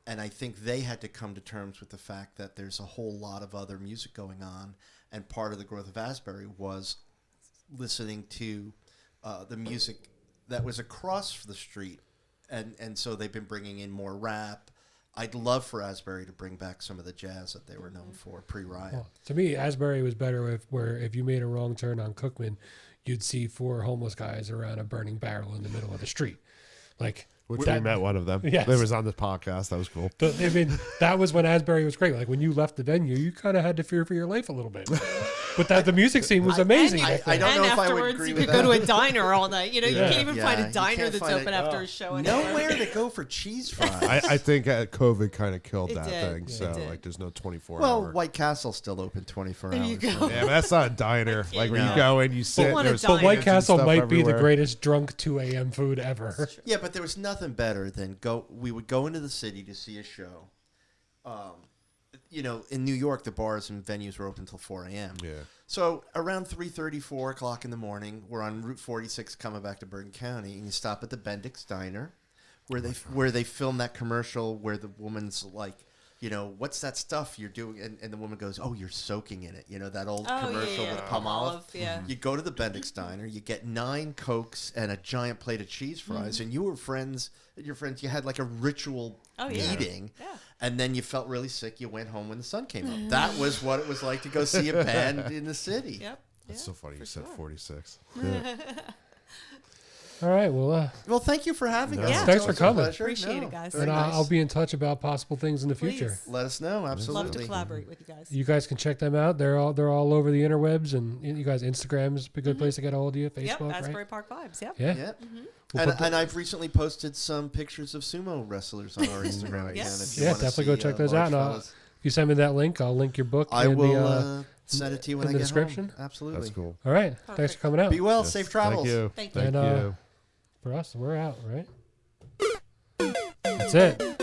And I think they had to come to terms with the fact that there's a whole lot of other music going on, and part of the growth of Asbury was listening to the music that was across the street. And so they've been bringing in more rap. I'd love for Asbury to bring back some of the jazz that they were known for pre-Riot.
Well, to me, Asbury was better if you made a wrong turn on Cookman, you'd see 4 homeless guys around a burning barrel in the middle of the street. Like,
Which we met one of them.
Yes.
They was on this podcast. That was cool.
But, that was when Asbury was great. Like, when you left the venue, you kind of had to fear for your life a little bit. But the music scene was amazing.
I don't
and
know if I would
afterwards,
agree
you
with
could go to
that.
a diner all night. You can't even find
Yeah,
a
you
diner
can't
that's
find
open after a show.
Nowhere to go for cheese fries.
I think COVID kind of killed
It
that
did.
thing.
It
So
did.
there's no 24
Well,
hour.
White Castle's still open 24
There
hours.
you go.
Yeah, but that's not a diner. Like when
No.
you go and you sit.
want a
There's
diner.
But White
stands and
Castle
stuff
might be the
everywhere.
greatest drunk 2 a.m. food ever.
Yeah, but there was nothing better than we would go into the city to see a show. In New York, the bars and venues were open until 4 a.m.
Yeah.
So around 3:30, 4 o'clock in the morning, we're on Route 46 coming back to Bergen County, and you stop at the Bendix Diner, where they film that commercial where the woman's like, what's that stuff you're doing? And the woman goes, oh, you're soaking in it. That old commercial with Palmolive.
Yeah.
You go to the Bendix Diner, you get 9 Cokes and a giant plate of cheese fries, and you were friends. You had like a ritual eating, and then you felt really sick. You went home when the sun came up. That was what it was like to go see a band in the city.
Yep.
It's so funny you said 46.
All right, well,
Well, thank you for having us.
Yeah.
It's
Thanks for
always a
coming.
pleasure.
Appreciate it, guys.
very
and
nice.
I'll be in touch about possible things in the future.
Please.
Let us know. Absolutely.
Love to collaborate with you guys.
You guys can check them out. They're all over the interwebs, and you guys, Instagram is a good place to get a hold of you.
Yep,
Facebook,
Asbury
right?
Park Vibes. Yep.
Yeah.
Yep.
We'll put
And I've recently posted some pictures of sumo wrestlers on our Instagram account.
Yes.
If you
Yeah,
wanna
definitely go
see,
check those
large
out. And
fellas.
if you send me that link, I'll link your book.
I
in
will
the,
send it to you when
in
I
the
get
description?
home. Absolutely.
That's cool.
all right. Thanks
Perfect.
for coming out.
Be well.
Yes.
Safe travels.
Thank you.
Thank you.
Thank
And,
you.
For us, we're out, right? That's it.